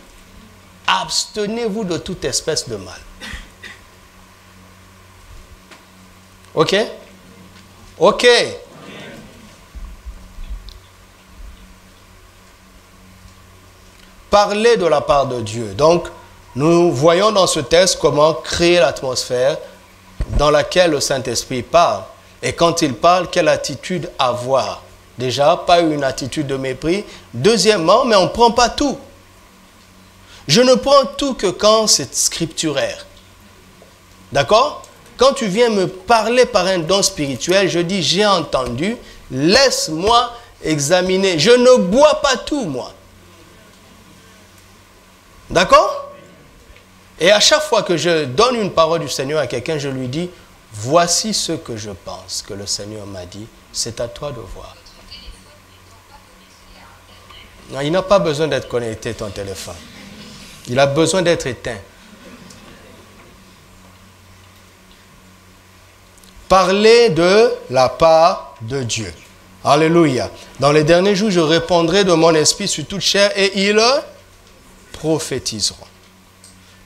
Abstenez-vous de toute espèce de mal. Ok? Ok. Parler de la part de Dieu. Donc, nous voyons dans ce texte comment créer l'atmosphère dans laquelle le Saint-Esprit parle. Et quand il parle, quelle attitude avoir? Déjà, pas une attitude de mépris. Deuxièmement, mais on ne prend pas tout. Je ne prends tout que quand c'est scripturaire. D'accord? Quand tu viens me parler par un don spirituel, je dis, j'ai entendu, laisse-moi examiner. Je ne bois pas tout, moi. D'accord? Et à chaque fois que je donne une parole du Seigneur à quelqu'un, je lui dis, voici ce que je pense que le Seigneur m'a dit, c'est à toi de voir. Non, il n'a pas besoin d'être connecté, ton téléphone. Il a besoin d'être éteint. Parler de la part de Dieu. Alléluia. Dans les derniers jours, je répandrai de mon esprit sur toute chair et ils prophétiseront.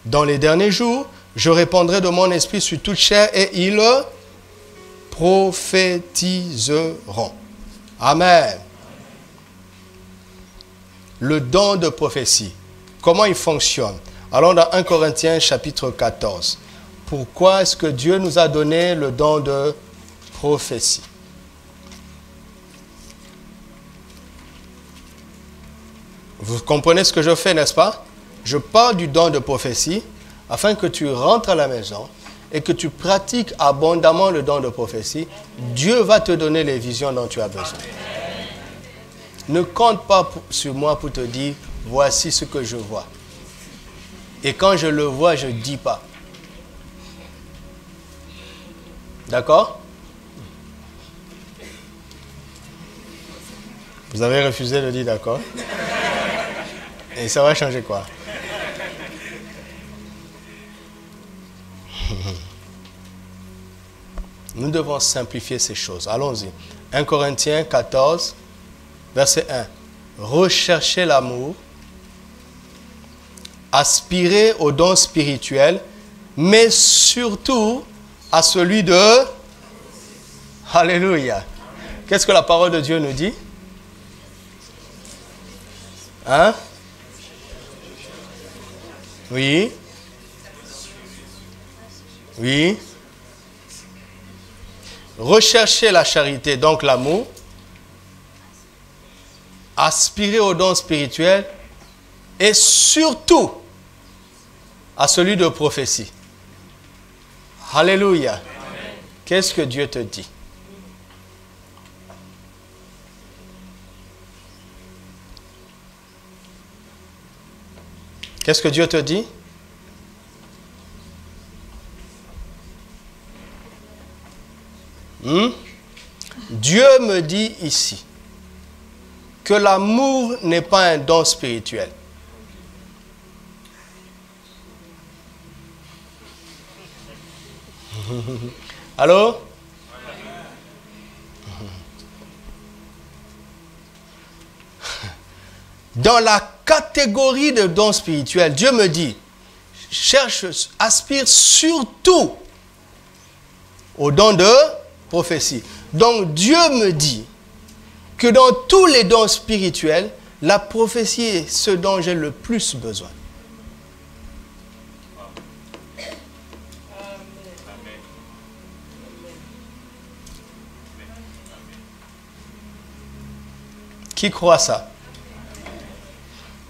Dans les derniers jours, je répandrai de mon esprit sur toute chair et ils prophétiseront. Amen. Le don de prophétie. Comment il fonctionne? Allons dans 1 Corinthiens chapitre 14. Pourquoi est-ce que Dieu nous a donné le don de prophétie? Vous comprenez ce que je fais, n'est-ce pas? Je parle du don de prophétie afin que tu rentres à la maison et que tu pratiques abondamment le don de prophétie. Dieu va te donner les visions dont tu as besoin. Ne compte pas sur moi pour te dire, voici ce que je vois. Et quand je le vois, je ne dis pas. D'accord? Vous avez refusé de dire d'accord? Et ça va changer quoi? Nous devons simplifier ces choses. Allons-y. 1 Corinthiens 14, verset 1. Recherchez l'amour, aspirez aux dons spirituels, mais surtout à celui de... Alléluia. Qu'est-ce que la parole de Dieu nous dit? Hein? Oui. Oui. Recherchez la charité, donc l'amour. Aspirez aux dons spirituels et surtout à celui de prophétie. Alléluia. Qu'est-ce que Dieu te dit? Qu'est-ce que Dieu te dit? Dieu me dit ici que l'amour n'est pas un don spirituel. Allô? Dans la catégorie de dons spirituels, Dieu me dit, aspire surtout au don de prophétie. Donc Dieu me dit que dans tous les dons spirituels, la prophétie est ce dont j'ai le plus besoin. Qui croit ça?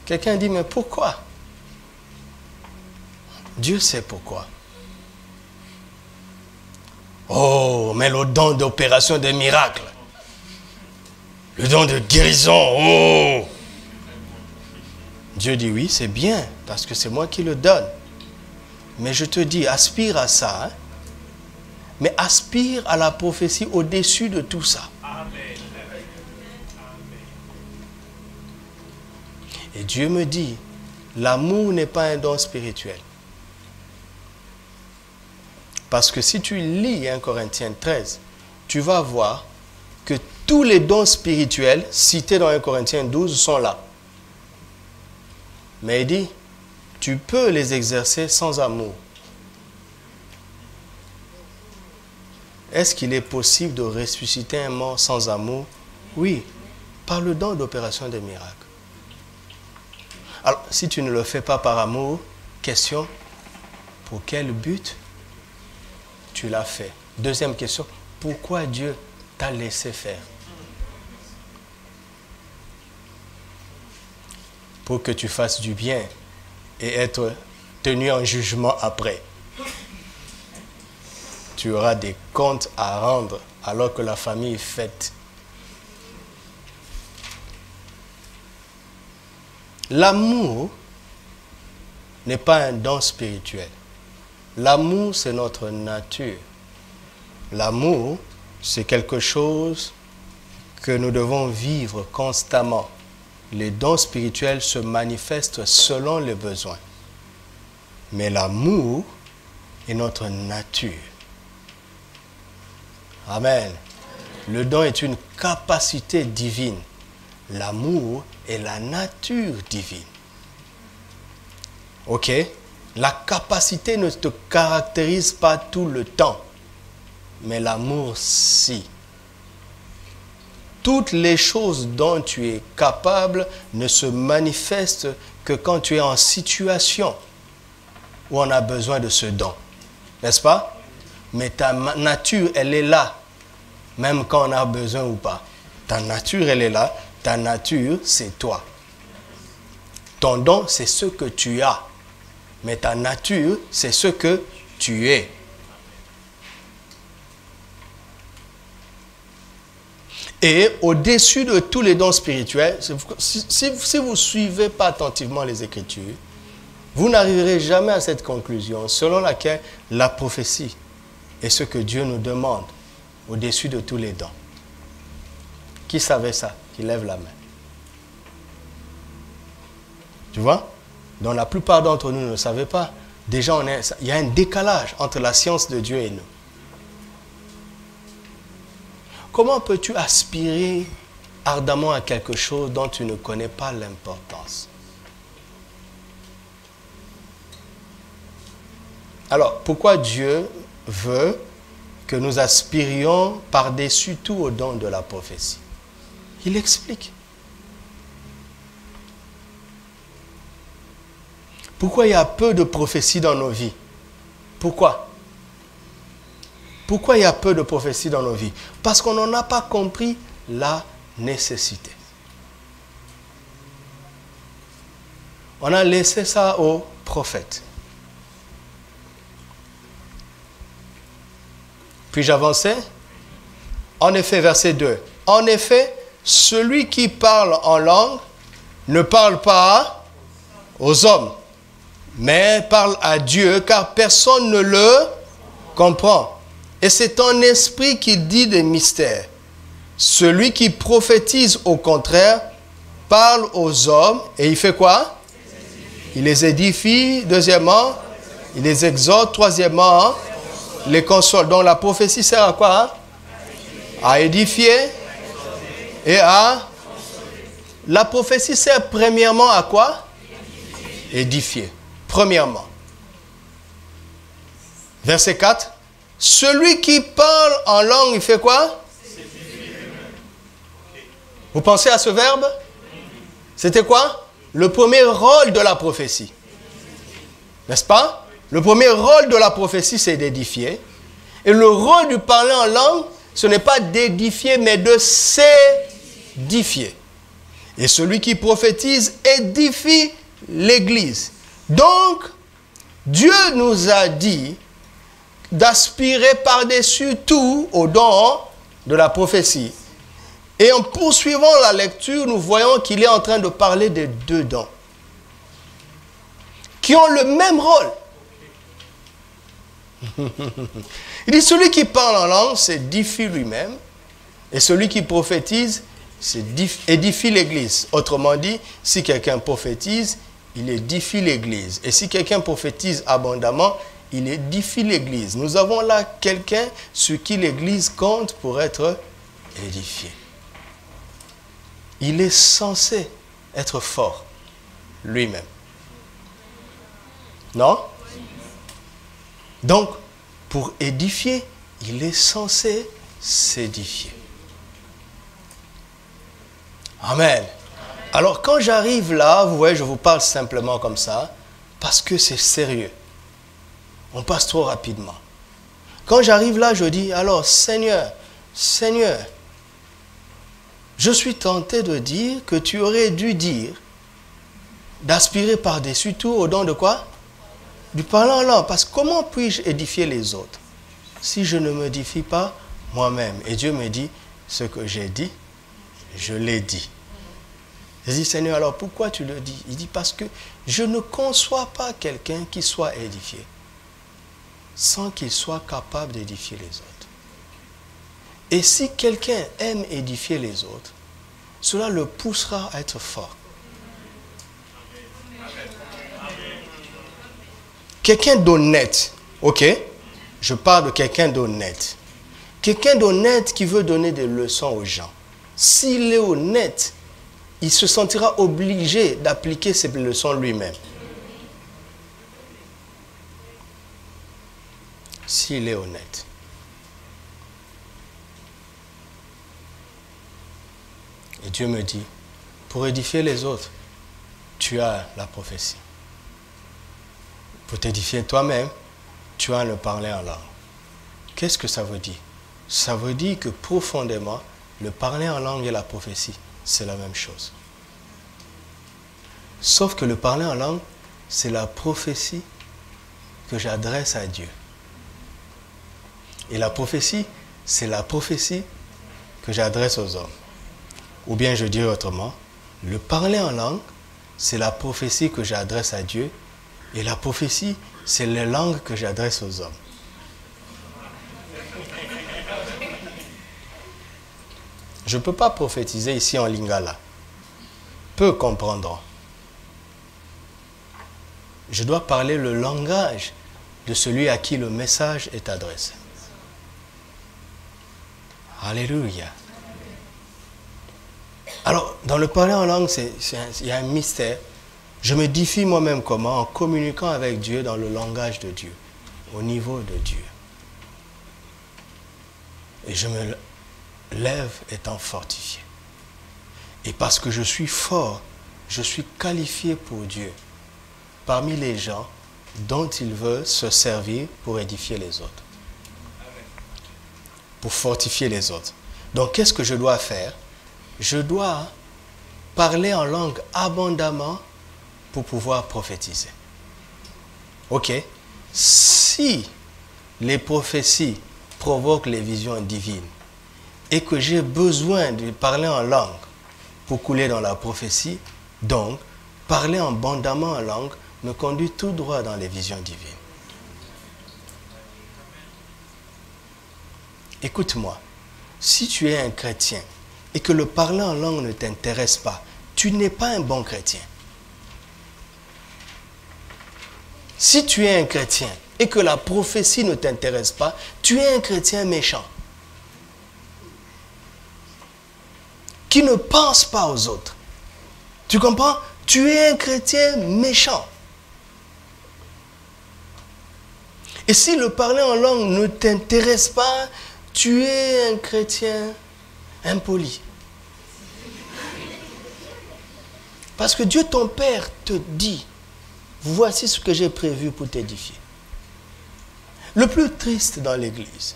Quelqu'un dit, mais pourquoi? Dieu sait pourquoi. Oh, mais le don d'opération des miracles. Le don de guérison, oh! Dieu dit oui, c'est bien, parce que c'est moi qui le donne. Mais je te dis, aspire à ça. Hein? Mais aspire à la prophétie au-dessus de tout ça. Et Dieu me dit, l'amour n'est pas un don spirituel. Parce que si tu lis 1 Corinthiens 13, tu vas voir que tous les dons spirituels cités dans 1 Corinthiens 12 sont là. Mais il dit, tu peux les exercer sans amour. Est-ce qu'il est possible de ressusciter un mort sans amour? Oui, par le don d'opération des miracles. Alors, si tu ne le fais pas par amour, question, pour quel but tu l'as fait? Deuxième question, pourquoi Dieu t'a laissé faire? Pour que tu fasses du bien et être tenu en jugement après. Tu auras des comptes à rendre alors que la famille est faite. L'amour n'est pas un don spirituel. L'amour, c'est notre nature. L'amour, c'est quelque chose que nous devons vivre constamment. Les dons spirituels se manifestent selon les besoins. Mais l'amour est notre nature. Amen. Le don est une capacité divine. L'amour est la nature divine. Ok? La capacité ne te caractérise pas tout le temps. Mais l'amour, si. Toutes les choses dont tu es capable ne se manifestent que quand tu es en situation où on a besoin de ce don. N'est-ce pas? Mais ta nature, elle est là, même quand on a besoin ou pas. Ta nature, elle est là. Ta nature, c'est toi. Ton don, c'est ce que tu as. Mais ta nature, c'est ce que tu es. Et au-dessus de tous les dons spirituels, si vous ne suivez pas attentivement les Écritures, vous n'arriverez jamais à cette conclusion selon laquelle la prophétie est ce que Dieu nous demande au-dessus de tous les dons. Qui savait ça? Qui lève la main. Tu vois? Donc la plupart d'entre nous ne savaient pas. Déjà, il y a un décalage entre la science de Dieu et nous. Comment peux-tu aspirer ardemment à quelque chose dont tu ne connais pas l'importance? Alors, pourquoi Dieu veut que nous aspirions par-dessus tout au don de la prophétie? Il explique. Pourquoi il y a peu de prophéties dans nos vies? Pourquoi? Pourquoi il y a peu de prophéties dans nos vies? Parce qu'on n'en a pas compris la nécessité. On a laissé ça aux prophètes. Puis-je avancer? En effet, verset 2. En effet, celui qui parle en langue ne parle pas aux hommes, mais parle à Dieu, car personne ne le comprend. Et c'est en esprit qu'il dit des mystères. Celui qui prophétise, au contraire, parle aux hommes, et il fait quoi? Il les édifie. Deuxièmement, il les exhorte. Troisièmement, les console. Donc la prophétie sert à quoi? À édifier et à... La prophétie sert premièrement à quoi? Édifier. Premièrement. Verset 4. Celui qui parle en langue, il fait quoi? Vous pensez à ce verbe? C'était quoi? Le premier rôle de la prophétie. N'est-ce pas? Le premier rôle de la prophétie, c'est d'édifier. Et le rôle du parler en langue, ce n'est pas d'édifier, mais de s'édifier. Et celui qui prophétise édifie l'Église. Donc, Dieu nous a dit d'aspirer par-dessus tout au don de la prophétie. Et en poursuivant la lecture, nous voyons qu'il est en train de parler des deux dons qui ont le même rôle. Il dit, celui qui parle en langue s'édifie lui-même, et celui qui prophétise édifie l'Église. Autrement dit, si quelqu'un prophétise, il édifie l'Église. Et si quelqu'un prophétise abondamment, il édifie l'Église. Nous avons là quelqu'un sur qui l'Église compte pour être édifiée. Il est censé être fort lui-même. Non? Donc, pour édifier, il est censé s'édifier. Amen. Alors, quand j'arrive là, vous voyez, je vous parle simplement comme ça, parce que c'est sérieux. On passe trop rapidement. Quand j'arrive là, je dis, alors, Seigneur, je suis tenté de dire que tu aurais dû dire d'aspirer par-dessus tout au don de quoi? Du parler en langue. Parce que comment puis-je édifier les autres si je ne m'édifie pas moi-même? Et Dieu me dit, ce que j'ai dit, je l'ai dit. Je dis, Seigneur, alors pourquoi tu le dis? Il dit, parce que je ne conçois pas quelqu'un qui soit édifié sans qu'il soit capable d'édifier les autres. Et si quelqu'un aime édifier les autres, cela le poussera à être fort. Quelqu'un d'honnête, ok? Je parle de quelqu'un d'honnête. Quelqu'un d'honnête qui veut donner des leçons aux gens. S'il est honnête, il se sentira obligé d'appliquer ces leçons lui-même. S'il est honnête. Et Dieu me dit, pour édifier les autres, tu as la prophétie. Pour t'édifier toi-même, tu as le parler en langue. Qu'est-ce que ça veut dire? Ça veut dire que profondément, le parler en langue et la prophétie, c'est la même chose. Sauf que le parler en langue, c'est la prophétie que j'adresse à Dieu. Et la prophétie, c'est la prophétie que j'adresse aux hommes. Ou bien je dirais autrement, le parler en langue, c'est la prophétie que j'adresse à Dieu. Et la prophétie, c'est les langues que j'adresse aux hommes. Je ne peux pas prophétiser ici en lingala. Peu comprendront. Je dois parler le langage de celui à qui le message est adressé. Alléluia. Alors, dans le parler en langue, il y a un mystère. Je me défie moi-même comment? En communiquant avec Dieu dans le langage de Dieu, au niveau de Dieu. Et je me lève étant fortifié. Et parce que je suis fort, je suis qualifié pour Dieu, parmi les gens dont il veut se servir pour édifier les autres. Pour fortifier les autres. Donc, qu'est-ce que je dois faire? Je dois parler en langue abondamment pour pouvoir prophétiser. Ok? Si les prophéties provoquent les visions divines et que j'ai besoin de parler en langue pour couler dans la prophétie, donc parler abondamment en langue me conduit tout droit dans les visions divines. Écoute-moi, si tu es un chrétien et que le parler en langue ne t'intéresse pas, tu n'es pas un bon chrétien. Si tu es un chrétien et que la prophétie ne t'intéresse pas, tu es un chrétien méchant. Qui ne pense pas aux autres. Tu comprends? Tu es un chrétien méchant. Et si le parler en langue ne t'intéresse pas, tu es un chrétien impoli. Parce que Dieu ton Père te dit, voici ce que j'ai prévu pour t'édifier. Le plus triste dans l'Église,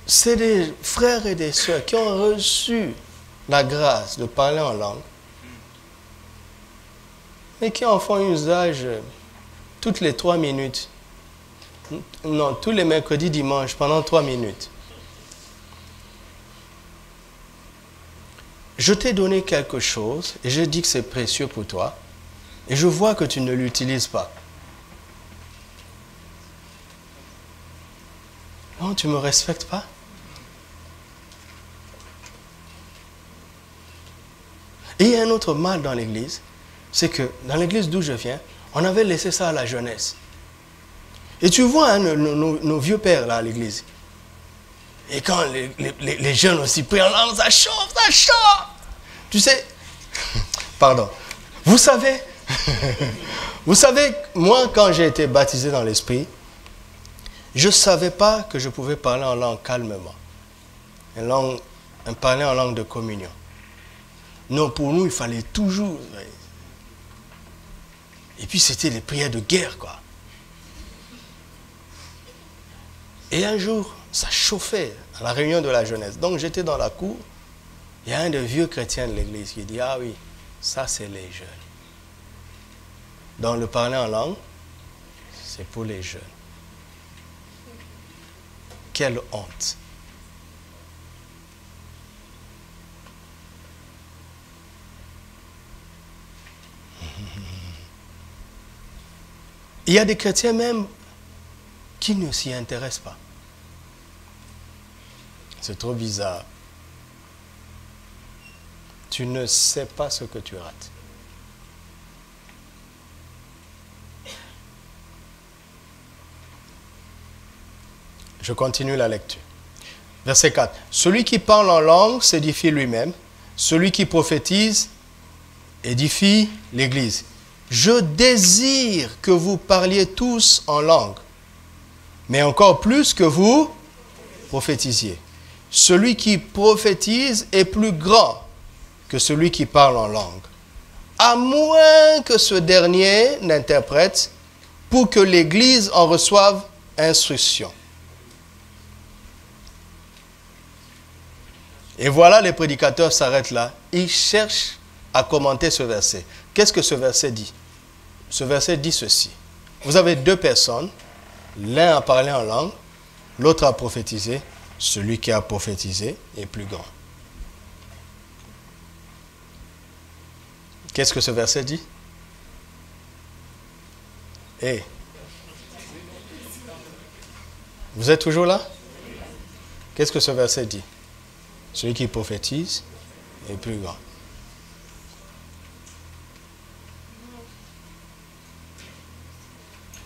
c'est des frères et des sœurs qui ont reçu la grâce de parler en langue, mais qui en font usage toutes les 3 minutes. Non, tous les mercredis, dimanches, pendant 3 minutes. je t'ai donné quelque chose et j'ai dit que c'est précieux pour toi et je vois que tu ne l'utilises pas. Non, tu ne me respectes pas. Et il y a un autre mal dans l'église, c'est que dans l'église d'où je viens, on avait laissé ça à la jeunesse. Et tu vois hein, nos vieux pères là à l'église. Et quand les jeunes aussi prient en langue, ça chauffe, ça chauffe. Tu sais, pardon, vous savez, moi quand j'ai été baptisé dans l'esprit, je ne savais pas que je pouvais parler en langue calmement. Parler en langue de communion. Non, pour nous, il fallait toujours. Et puis c'était des prières de guerre, quoi. Et un jour, ça chauffait à la réunion de la jeunesse. Donc j'étais dans la cour. Il y a un des vieux chrétiens de l'église qui dit, ah oui, ça c'est les jeunes. Donc le parler en langue, c'est pour les jeunes. Quelle honte. Il y a des chrétiens même qui ne s'y intéressent pas. C'est trop bizarre. Tu ne sais pas ce que tu rates. Je continue la lecture. Verset 4. Celui qui parle en langue s'édifie lui-même. Celui qui prophétise édifie l'Église. Je désire que vous parliez tous en langue, mais encore plus que vous prophétisiez. Celui qui prophétise est plus grand que celui qui parle en langue, à moins que ce dernier n'interprète pour que l'Église en reçoive instruction. Et voilà, les prédicateurs s'arrêtent là. Ils cherchent à commenter ce verset. Qu'est-ce que ce verset dit? Ce verset dit ceci. Vous avez deux personnes. L'un a parlé en langue, l'autre a prophétisé. Celui qui a prophétisé est plus grand. Qu'est-ce que ce verset dit? Hey. Vous êtes toujours là? Qu'est-ce que ce verset dit? Celui qui prophétise est plus grand.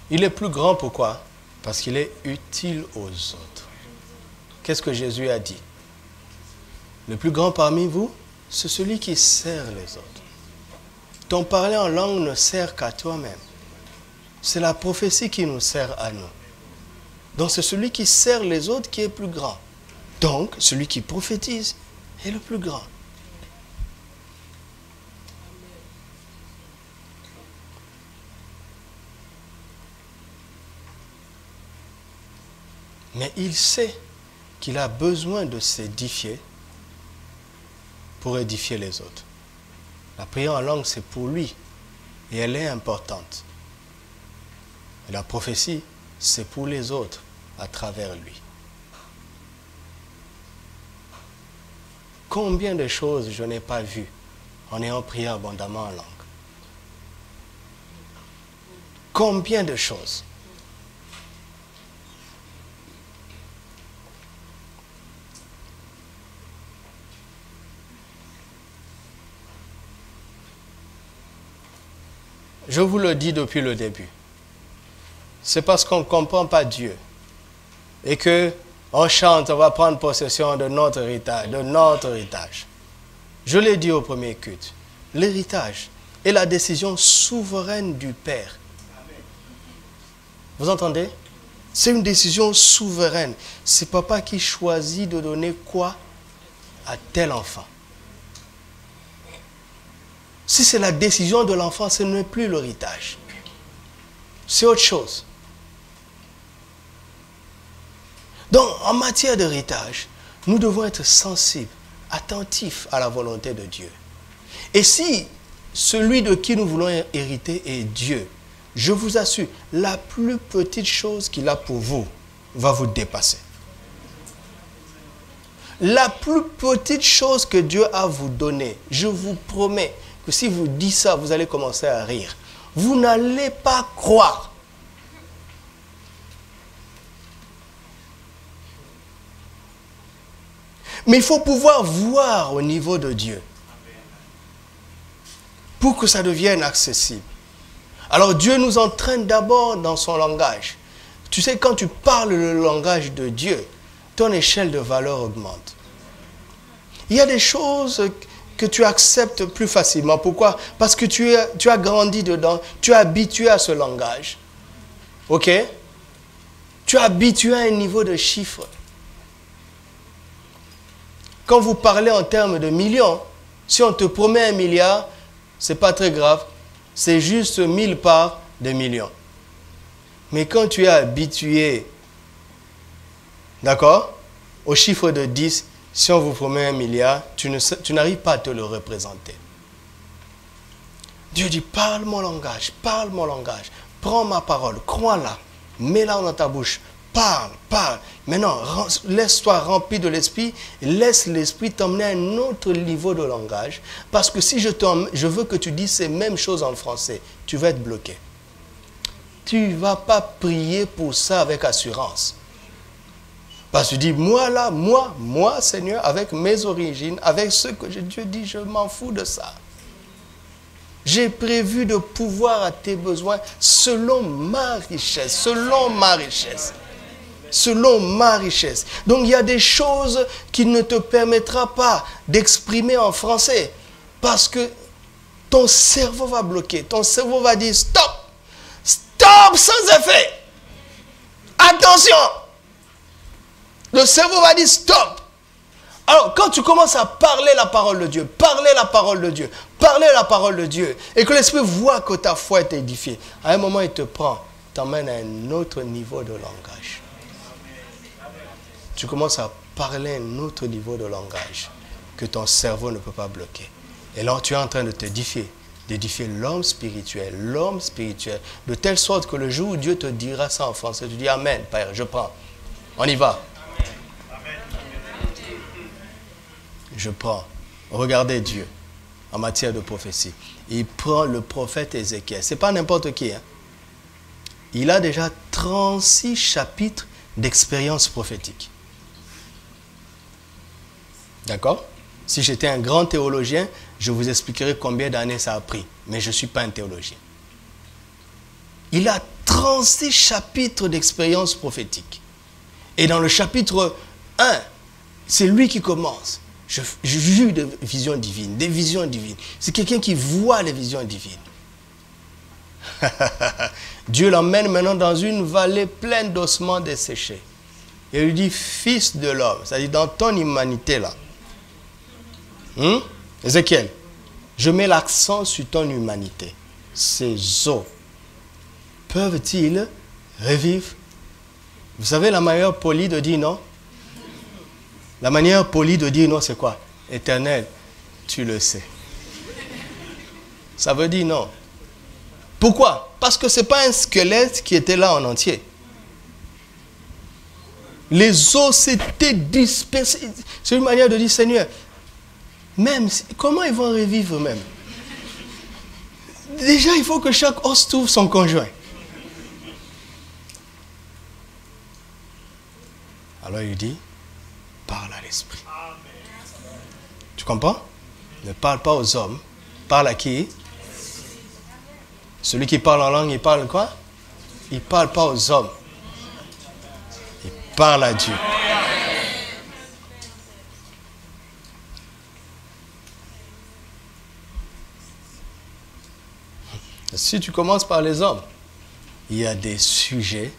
Il est plus grand, pourquoi? Parce qu'il est utile aux autres. Qu'est-ce que Jésus a dit? Le plus grand parmi vous, c'est celui qui sert les autres. Ton parler en langue ne sert qu'à toi-même. C'est la prophétie qui nous sert à nous. Donc c'est celui qui sert les autres qui est plus grand. Donc celui qui prophétise est le plus grand. Mais il sait qu'il a besoin de s'édifier pour édifier les autres. La prière en langue, c'est pour lui et elle est importante. Et la prophétie, c'est pour les autres à travers lui. Combien de choses je n'ai pas vues en ayant prié abondamment en langue? Combien de choses? Je vous le dis depuis le début. C'est parce qu'on ne comprend pas Dieu et qu'on chante, on va prendre possession de notre héritage, Je l'ai dit au premier culte, l'héritage est la décision souveraine du Père. Vous entendez? C'est une décision souveraine. C'est papa qui choisit de donner quoi à tel enfant. Si c'est la décision de l'enfant, ce n'est plus l'héritage. C'est autre chose. Donc, en matière d'héritage, nous devons être sensibles, attentifs à la volonté de Dieu. Et si celui de qui nous voulons hériter est Dieu, je vous assure, la plus petite chose qu'il a pour vous va vous dépasser. La plus petite chose que Dieu a à vous donner, je vous promets que si vous dites ça, vous allez commencer à rire. Vous n'allez pas croire. Mais il faut pouvoir voir au niveau de Dieu pour que ça devienne accessible. Alors Dieu nous entraîne d'abord dans son langage. Tu sais, quand tu parles le langage de Dieu, ton échelle de valeur augmente. Il y a des choses que tu acceptes plus facilement. Pourquoi? Parce que tu as grandi dedans, tu es habitué à ce langage. Ok? Tu es habitué à un niveau de chiffres. Quand vous parlez en termes de millions, si on te promet 1 milliard, ce n'est pas très grave. C'est juste 1000 parts de millions. Mais quand tu es habitué, d'accord, au chiffre de 10, si on vous promet 1 milliard, tu n'arrives pas à te le représenter. Dieu dit, parle mon langage, prends ma parole, crois-la, mets-la dans ta bouche, parle. Maintenant, laisse-toi remplir de l'esprit, laisse l'esprit t'emmener à un autre niveau de langage, parce que si je veux que tu dises ces mêmes choses en français, tu vas être bloqué. Tu ne vas pas prier pour ça avec assurance. Parce que tu dis, moi, Seigneur, avec mes origines, avec ce que Dieu dit, je m'en fous de ça. J'ai prévu de pouvoir à tes besoins selon ma richesse, selon ma richesse. Donc il y a des choses qui ne te permettront pas d'exprimer en français. Parce que ton cerveau va bloquer. Ton cerveau va dire, stop! Stop sans effet! Attention! Le cerveau va dire stop. Alors, quand tu commences à parler la parole de Dieu, et que l'Esprit voit que ta foi est édifiée, à un moment, il te prend, t'emmène à un autre niveau de langage. Tu commences à parler un autre niveau de langage que ton cerveau ne peut pas bloquer. Et là, tu es en train de d'édifier l'homme spirituel, de telle sorte que le jour où Dieu te dira ça en français, tu dis Amen, Père, je prends. On y va. Je prends. Regardez Dieu en matière de prophétie. Il prend le prophète Ézéchiel. Ce n'est pas n'importe qui. Hein. Il a déjà 36 chapitres d'expérience prophétique. D'accord? Si j'étais un grand théologien, je vous expliquerai combien d'années ça a pris. Mais je ne suis pas un théologien. Il a 36 chapitres d'expérience prophétique. Et dans le chapitre 1, c'est lui qui commence. J'ai vu des visions divines, C'est quelqu'un qui voit les visions divines. Dieu l'emmène maintenant dans une vallée pleine d'ossements desséchés. Et il lui dit, fils de l'homme, c'est-à-dire dans ton humanité là. Ézéchiel, je mets l'accent sur ton humanité. Ces os peuvent-ils revivre? Vous savez la manière polie de dire non? La manière polie de dire non, c'est quoi? Éternel, tu le sais. Ça veut dire non. Pourquoi? Parce que ce n'est pas un squelette qui était là en entier. Les os s'étaient dispersés. C'est une manière de dire, Seigneur, même, comment ils vont revivre même? Déjà, il faut que chaque os trouve son conjoint. Alors il dit, parle à l'esprit. Tu comprends? Ne parle pas aux hommes. Parle à qui? Celui qui parle en langue, il parle quoi? Il ne parle pas aux hommes. Il parle à Dieu. Si tu commences par les hommes, il y a des sujets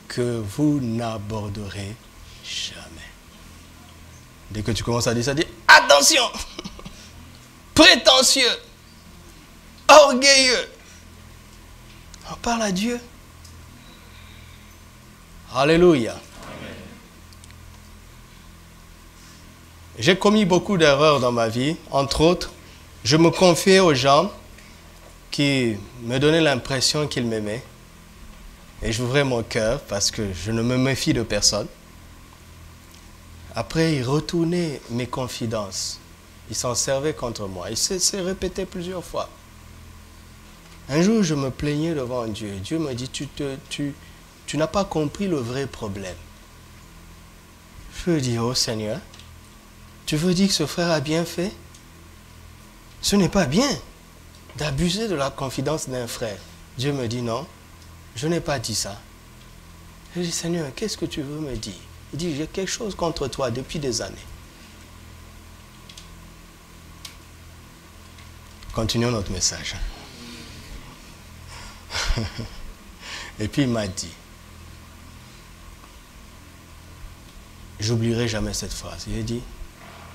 que vous n'aborderez jamais. Dès que tu commences à dire ça, dis attention, prétentieux, orgueilleux. On parle à Dieu. Alléluia. J'ai commis beaucoup d'erreurs dans ma vie. Entre autres, je me confiais aux gens qui me donnaient l'impression qu'ils m'aimaient. Et j'ouvrais mon cœur parce que je ne me méfie de personne. Après, il retournait mes confidences. Il s'en servait contre moi. Il s'est répété plusieurs fois. Un jour, je me plaignais devant Dieu. Dieu me dit, tu n'as pas compris le vrai problème. Je lui dis, oh Seigneur, tu veux dire que ce frère a bien fait? Ce n'est pas bien d'abuser de la confidence d'un frère. Dieu me dit, non, je n'ai pas dit ça. Je dis, Seigneur, qu'est-ce que tu veux me dire? Il dit, j'ai quelque chose contre toi depuis des années. Continuons notre message. Et puis il m'a dit, j'oublierai jamais cette phrase. Il a dit,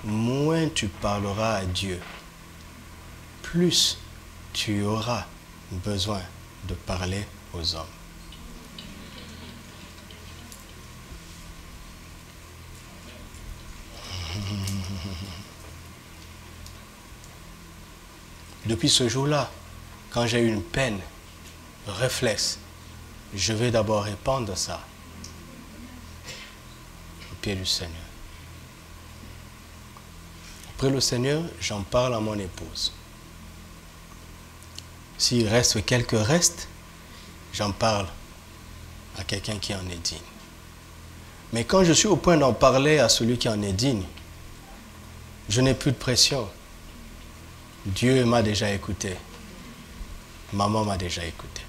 moins tu parleras à Dieu, plus tu auras besoin de parler aux hommes. Depuis ce jour-là, quand j'ai eu une peine, réflexe, je vais d'abord répandre ça au pied du Seigneur. Après le Seigneur, j'en parle à mon épouse. S'il reste quelques restes, j'en parle à quelqu'un qui en est digne. Mais quand je suis au point d'en parler à celui qui en est digne, je n'ai plus de pression. Dieu m'a déjà écouté. Maman m'a déjà écouté.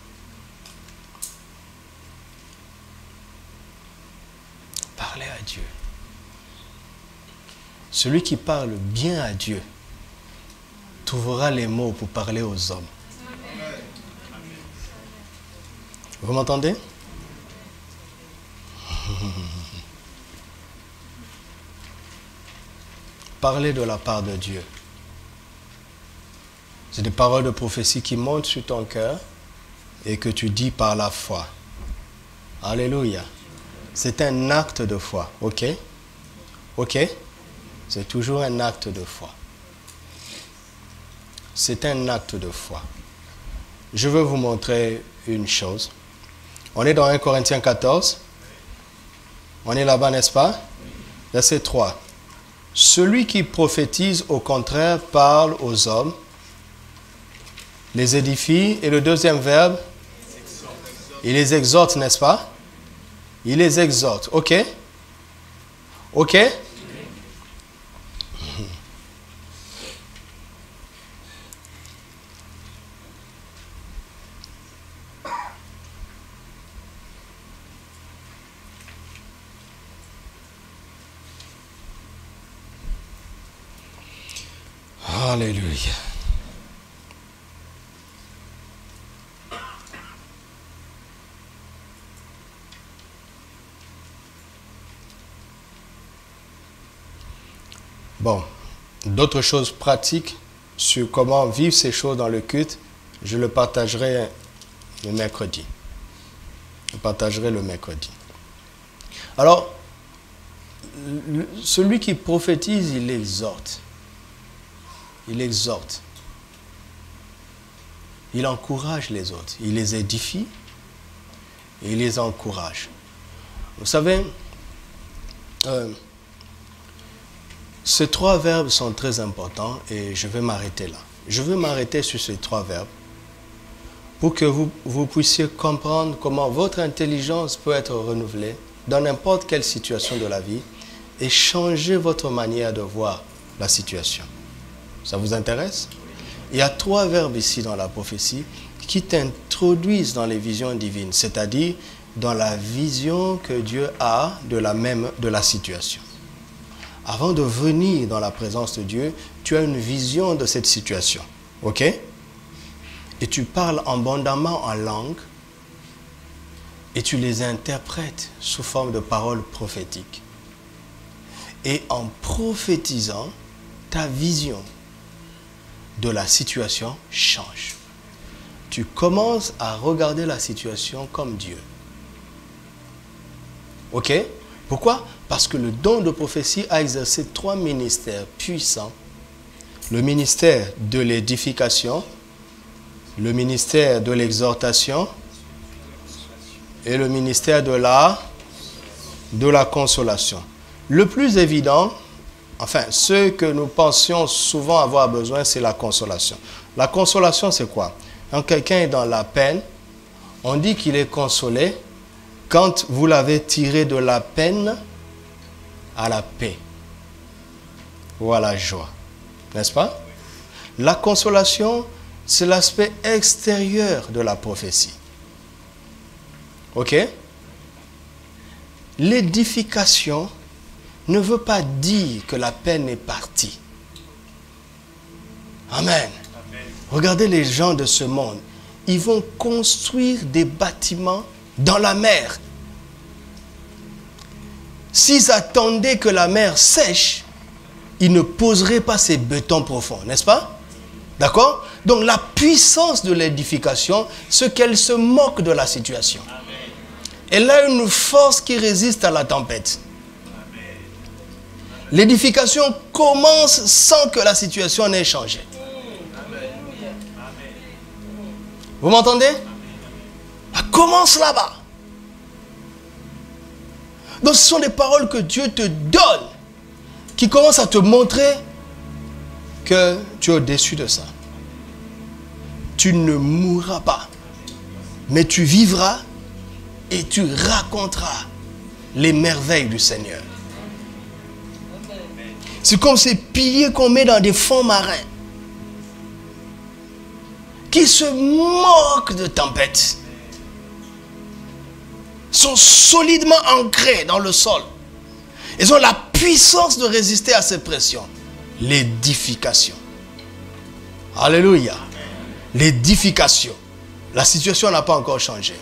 Parlez à Dieu. Celui qui parle bien à Dieu trouvera les mots pour parler aux hommes. Vous m'entendez? Parlez de la part de Dieu. C'est des paroles de prophétie qui montent sur ton cœur et que tu dis par la foi. Alléluia. C'est un acte de foi, ok? Ok? C'est toujours un acte de foi. C'est un acte de foi. Je veux vous montrer une chose. On est dans 1 Corinthiens 14. On est là-bas, n'est-ce pas? Verset 3. Celui qui prophétise, au contraire, parle aux hommes, les édifie, et le deuxième verbe, il les exhorte, n'est-ce pas? Il les exhorte, ok? Ok? Alléluia. Bon, d'autres choses pratiques sur comment vivre ces choses dans le culte, je le partagerai le mercredi. Je partagerai le mercredi. Alors, celui qui prophétise, il exhorte. Il exhorte. Il encourage les autres. Il les édifie et il les encourage. Vous savez, ces trois verbes sont très importants et je vais m'arrêter là. Je veux m'arrêter sur ces trois verbes pour que vous puissiez comprendre comment votre intelligence peut être renouvelée dans n'importe quelle situation de la vie et changer votre manière de voir la situation. Ça vous intéresse? Il y a trois verbes ici dans la prophétie qui t'introduisent dans les visions divines, c'est-à-dire dans la vision que Dieu a de la situation. Avant de venir dans la présence de Dieu, tu as une vision de cette situation. Ok? Et tu parles abondamment en langue et tu les interprètes sous forme de paroles prophétiques. Et en prophétisant, ta vision de la situation change. Tu commences à regarder la situation comme Dieu. Ok? Pourquoi? Parce que le don de prophétie a exercé trois ministères puissants. Le ministère de l'édification, le ministère de l'exhortation et le ministère de la consolation. Le plus évident, enfin, ce que nous pensions souvent avoir besoin, c'est la consolation. La consolation, c'est quoi? Quand quelqu'un est dans la peine, on dit qu'il est consolé quand vous l'avez tiré de la peine à la paix ou à la joie. N'est-ce pas? La consolation, c'est l'aspect extérieur de la prophétie. Ok? L'édification ne veut pas dire que la peine est partie. Amen. Regardez les gens de ce monde. Ils vont construire des bâtiments dans la mer. S'ils attendaient que la mer sèche, ils ne poseraient pas ces bétons profonds, n'est-ce pas? D'accord? Donc la puissance de l'édification, c'est qu'elle se moque de la situation. Elle a une force qui résiste à la tempête. L'édification commence sans que la situation n'ait changé. Vous m'entendez? Elle commence là-bas. Donc ce sont des paroles que Dieu te donne, qui commencent à te montrer que tu es au-dessus de ça. Tu ne mourras pas, mais tu vivras et tu raconteras les merveilles du Seigneur. C'est comme ces piliers qu'on met dans des fonds marins, qui se moquent de tempêtes, sont solidement ancrés dans le sol. Ils ont la puissance de résister à ces pressions. L'édification. Alléluia. L'édification. La situation n'a pas encore changé.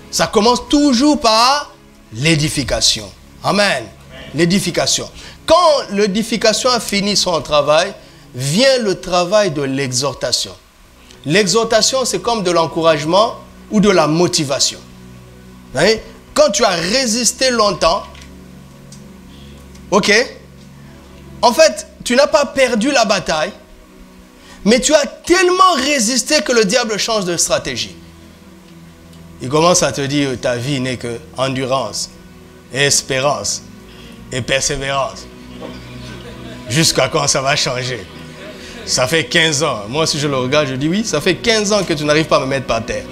Ça commence toujours par l'édification. Amen. L'édification. Quand l'édification a fini son travail, vient le travail de l'exhortation. L'exhortation, c'est comme de l'encouragement ou de la motivation. Vous voyez? Quand tu as résisté longtemps, ok, en fait, tu n'as pas perdu la bataille, mais tu as tellement résisté que le diable change de stratégie. Il commence à te dire que ta vie n'est que endurance, et espérance, et persévérance. Jusqu'à quand ça va changer? Ça fait 15 ans. Moi, si je le regarde, je dis oui, ça fait 15 ans que tu n'arrives pas à me mettre par terre.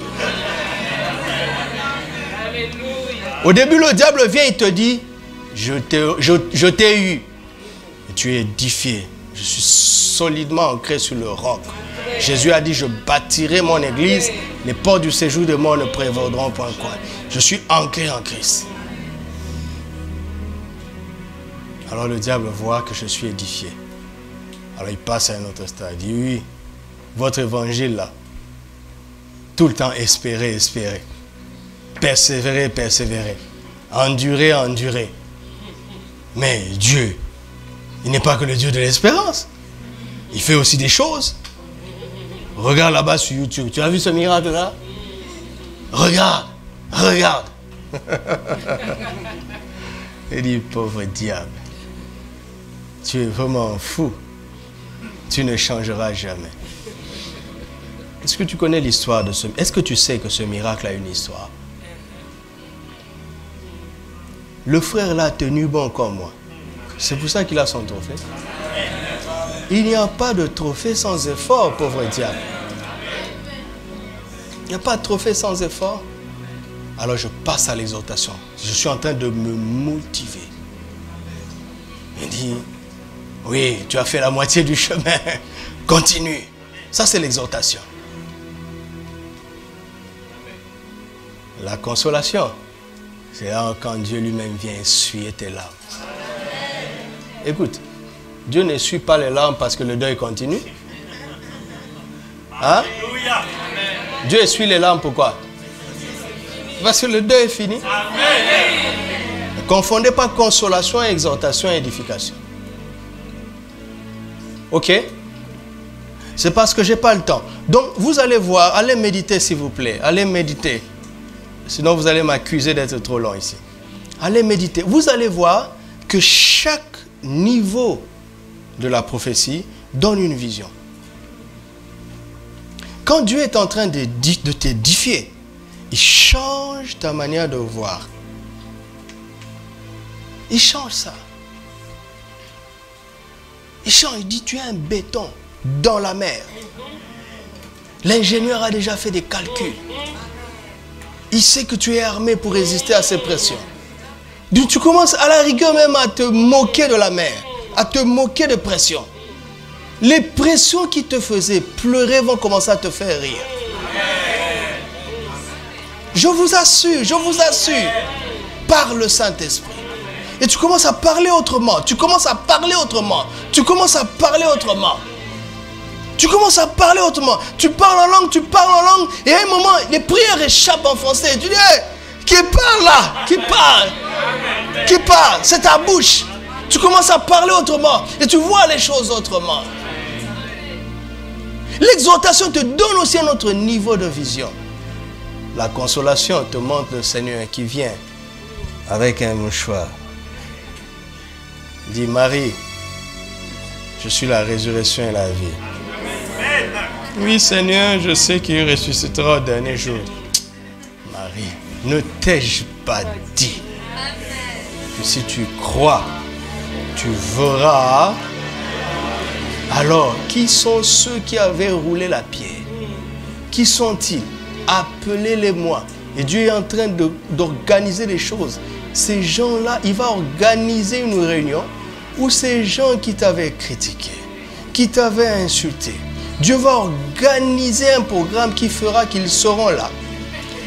Au début, le diable vient et te dit, je t'ai eu. Et tu es édifié. Je suis solidement ancré sur le roc. Jésus a dit, je bâtirai mon église. Les portes du séjour de mort ne prévaudront point quoi. Je suis ancré en Christ. Alors le diable voit que je suis édifié. Alors il passe à un autre stade. Il dit, oui, votre évangile là, tout le temps espérer, espérer. Persévérer, persévérer. Endurer, endurer. Mais Dieu, il n'est pas que le Dieu de l'espérance. Il fait aussi des choses. Regarde là-bas sur YouTube. Tu as vu ce miracle là? Regarde, regarde. Il dit, pauvre diable, tu es vraiment fou. Tu ne changeras jamais. Est-ce que tu connais l'histoire de ce... Est-ce que tu sais que ce miracle a une histoire? Le frère l'a tenu bon comme moi. C'est pour ça qu'il a son trophée. Il n'y a pas de trophée sans effort, pauvre diable. Il n'y a pas de trophée sans effort. Alors je passe à l'exhortation. Je suis en train de me motiver. Il dit, oui, tu as fait la moitié du chemin. Continue. Ça, c'est l'exhortation. La consolation, c'est là quand Dieu lui-même vient essuyer tes larmes. Écoute, Dieu n'essuie pas les larmes parce que le deuil continue. Hein? Dieu essuie les larmes pourquoi? Parce que le deuil est fini. Ne confondez pas consolation, exhortation et édification. Ok? C'est parce que je n'ai pas le temps. Donc, vous allez voir, allez méditer s'il vous plaît. Allez méditer. Sinon, vous allez m'accuser d'être trop long ici. Allez méditer. Vous allez voir que chaque niveau de la prophétie donne une vision. Quand Dieu est en train de t'édifier, il change ta manière de voir. Il change ça. Il change, il dit, tu es un béton dans la mer. L'ingénieur a déjà fait des calculs. Il sait que tu es armé pour résister à ces pressions. Donc tu commences à la rigueur même à te moquer de la mer, à te moquer de pression. Les pressions qui te faisaient pleurer vont commencer à te faire rire. Je vous assure, par le Saint-Esprit. Et tu commences à parler autrement, tu commences à parler autrement, tu commences à parler autrement. Tu commences à parler autrement, tu parles en langue, et à un moment, les prières échappent en français. Et tu dis, hey, qui parle là? Qui parle? Qui parle? C'est ta bouche. Tu commences à parler autrement, et tu vois les choses autrement. L'exhortation te donne aussi un autre niveau de vision. La consolation te montre le Seigneur qui vient avec un mouchoir. Il dit, Marie, je suis la résurrection et la vie. Oui, Seigneur, je sais qu'il ressuscitera au dernier jour. Marie, ne t'ai-je pas dit que si tu crois, tu verras? Alors, qui sont ceux qui avaient roulé la pierre? Qui sont-ils? Appelez-les-moi. Et Dieu est en train d'organiser les choses. Ces gens-là, il va organiser une réunion où ces gens qui t'avaient critiqué, qui t'avaient insulté, Dieu va organiser un programme qui fera qu'ils seront là.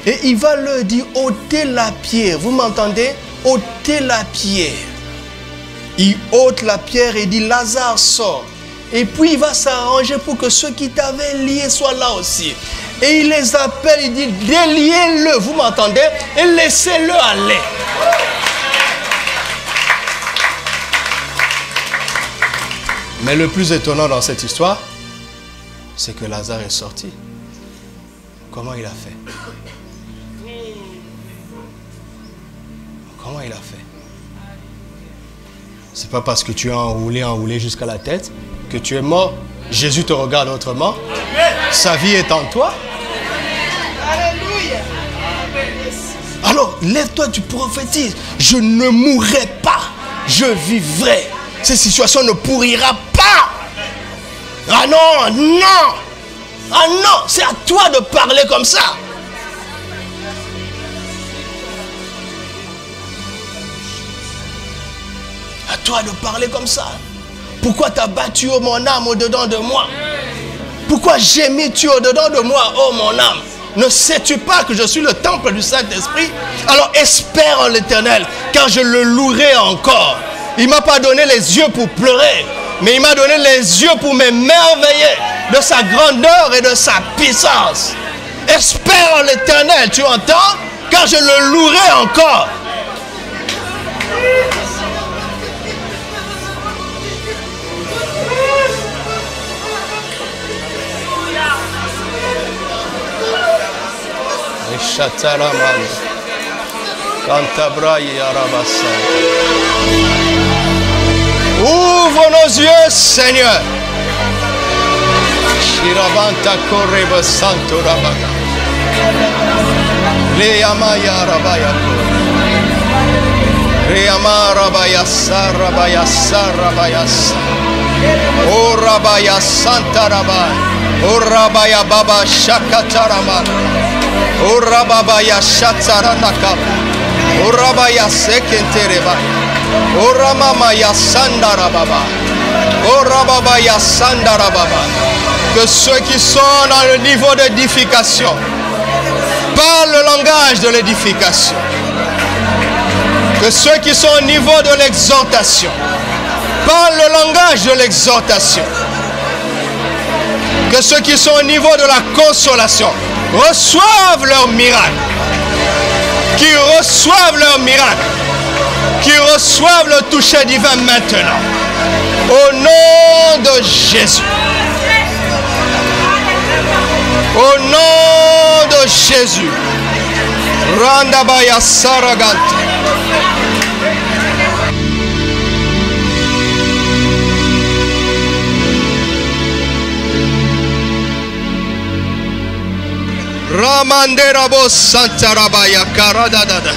Et il va leur dire, ôtez la pierre. Vous m'entendez? Ôtez la pierre. Il ôte la pierre et dit, Lazare sort. Et puis il va s'arranger pour que ceux qui t'avaient liés soient là aussi. Et il les appelle, il dit, déliez-le, vous m'entendez? Et laissez-le aller. Mais le plus étonnant dans cette histoire, c'est que Lazare est sorti. Comment il a fait? Comment il a fait? C'est pas parce que tu es enroulé jusqu'à la tête que tu es mort. Jésus te regarde autrement. Sa vie est en toi. Alléluia. Alors, lève-toi, tu prophétises. Je ne mourrai pas. Je vivrai. Cette situation ne pourrira pas. Ah non, non. Ah non, c'est à toi de parler comme ça. À toi de parler comme ça. Pourquoi t'as battu, oh mon âme, au-dedans de moi? Pourquoi gémis-tu au-dedans de moi, oh mon âme? Ne sais-tu pas que je suis le temple du Saint-Esprit? Alors espère en l'Éternel, car je le louerai encore. Il ne m'a pas donné les yeux pour pleurer, mais il m'a donné les yeux pour m'émerveiller de sa grandeur et de sa puissance. Espère en l'Éternel, tu entends? Car je le louerai encore. Ouvre nos yeux, Seigneur. Shirabanta koreba santo rabaga. Leyamaya rabaya. Leyama rabaya sarabaya sarabaya. O rabaya santa rabaya. O rabaya baba shakatarama. O rabaya shataranaka. O rabaya sekentereba. O ramamaya sandarababa. O rababaya sandarababa. Que ceux qui sont dans le niveau d'édification parlent le langage de l'édification. Que ceux qui sont au niveau de l'exhortation parlent le langage de l'exhortation. Que ceux qui sont au niveau de la consolation reçoivent leur miracle. Qui reçoivent leur miracle. Qui reçoivent le toucher divin maintenant. Au nom de Jésus. Au nom de Jésus. Randabaya Saragante. Ramanderabo Santarabaya Karadadada.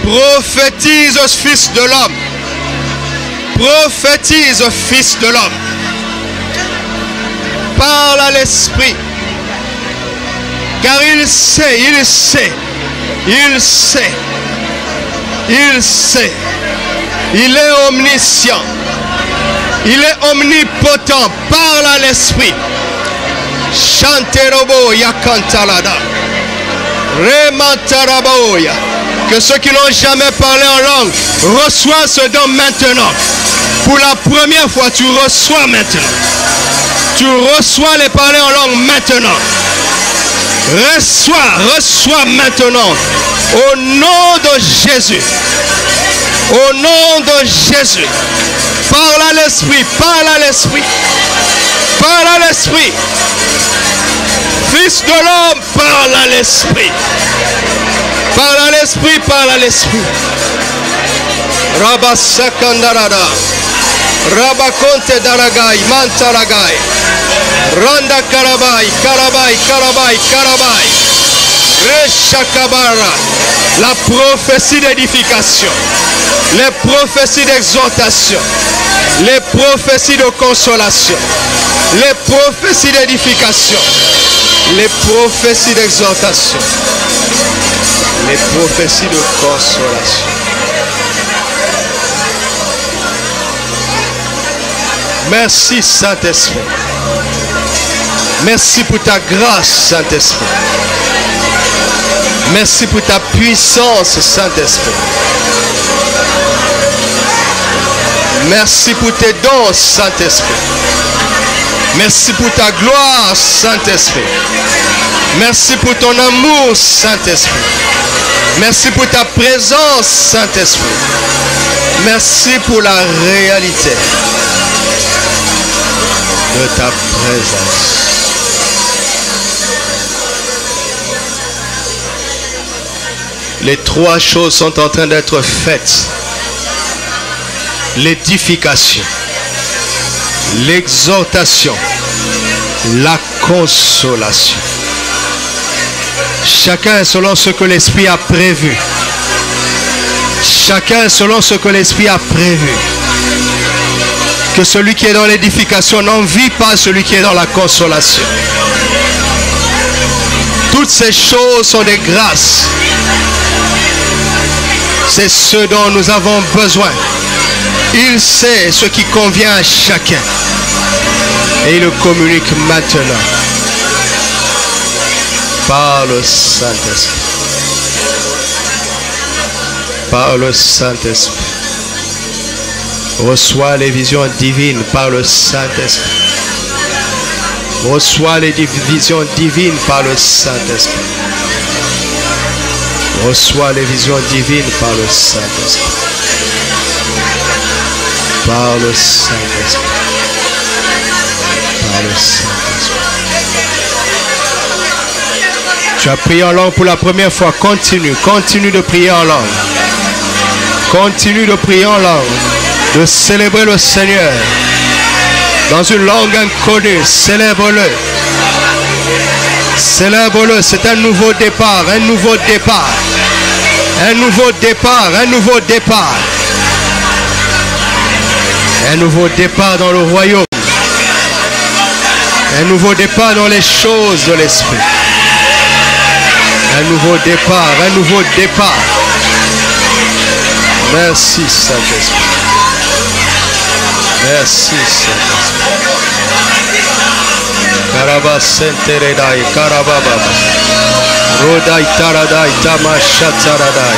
Prophétise, fils de l'homme. Prophétise, Fils de l'homme. Parle à l'Esprit. Car il sait, il sait, il sait, il sait. Il est omniscient. Il est omnipotent. Parle à l'Esprit. Chanterobo yakantalada. Remantaraboya. Que ceux qui n'ont jamais parlé en langue reçoivent ce don maintenant. Pour la première fois, tu reçois maintenant. Tu reçois les parler en langue maintenant. Reçois maintenant. Au nom de Jésus. Au nom de Jésus. Parle à l'Esprit. Parle à l'Esprit. Parle à l'Esprit. Fils de l'homme, parle à l'Esprit. Parle à l'Esprit, parle à l'Esprit. Rabba Sakandarada. Rabba Konte Daragai, Mantaragai. Randa Karabai, Karabai, Karabai, Karabai. Reshakabara. La prophétie d'édification. Les prophéties d'exhortation. Les prophéties de consolation. Les prophéties d'édification. Les prophéties d'exhortation. Les prophéties de consolation. Merci Saint-Esprit. Merci pour ta grâce, Saint-Esprit. Merci pour ta puissance, Saint-Esprit. Merci pour tes dons, Saint-Esprit. Merci pour ta gloire, Saint-Esprit. Merci pour ton amour, Saint-Esprit. Merci pour ta présence, Saint-Esprit. Merci pour la réalité de ta présence. Les trois choses sont en train d'être faites. L'édification, l'exhortation, la consolation. Chacun selon ce que l'Esprit a prévu. Chacun selon ce que l'Esprit a prévu. Que celui qui est dans l'édification n'envie pas celui qui est dans la consolation. Toutes ces choses sont des grâces. C'est ce dont nous avons besoin. Il sait ce qui convient à chacun. Et il le communique maintenant. Par le Saint-Esprit. Par le Saint-Esprit. Reçois les visions divines par le Saint-Esprit. Reçois les visions divines par le Saint-Esprit. Reçois les visions divines par le Saint-Esprit. Par le Saint-Esprit. Par le Saint-Esprit. Tu as prié en langue pour la première fois. Continue. Continue de prier en langue. Continue de prier en langue. De célébrer le Seigneur. Dans une langue inconnue. Célèbre-le. Célèbre-le. C'est un nouveau départ. Un nouveau départ. Un nouveau départ. Un nouveau départ. Un nouveau départ dans le royaume. Un nouveau départ dans les choses de l'esprit. Un nouveau départ, un nouveau départ. Merci Saint-Esprit. Merci Saint-Esprit. Karaba senteredai, karababa. Rodai taradai, tamashatsaradai.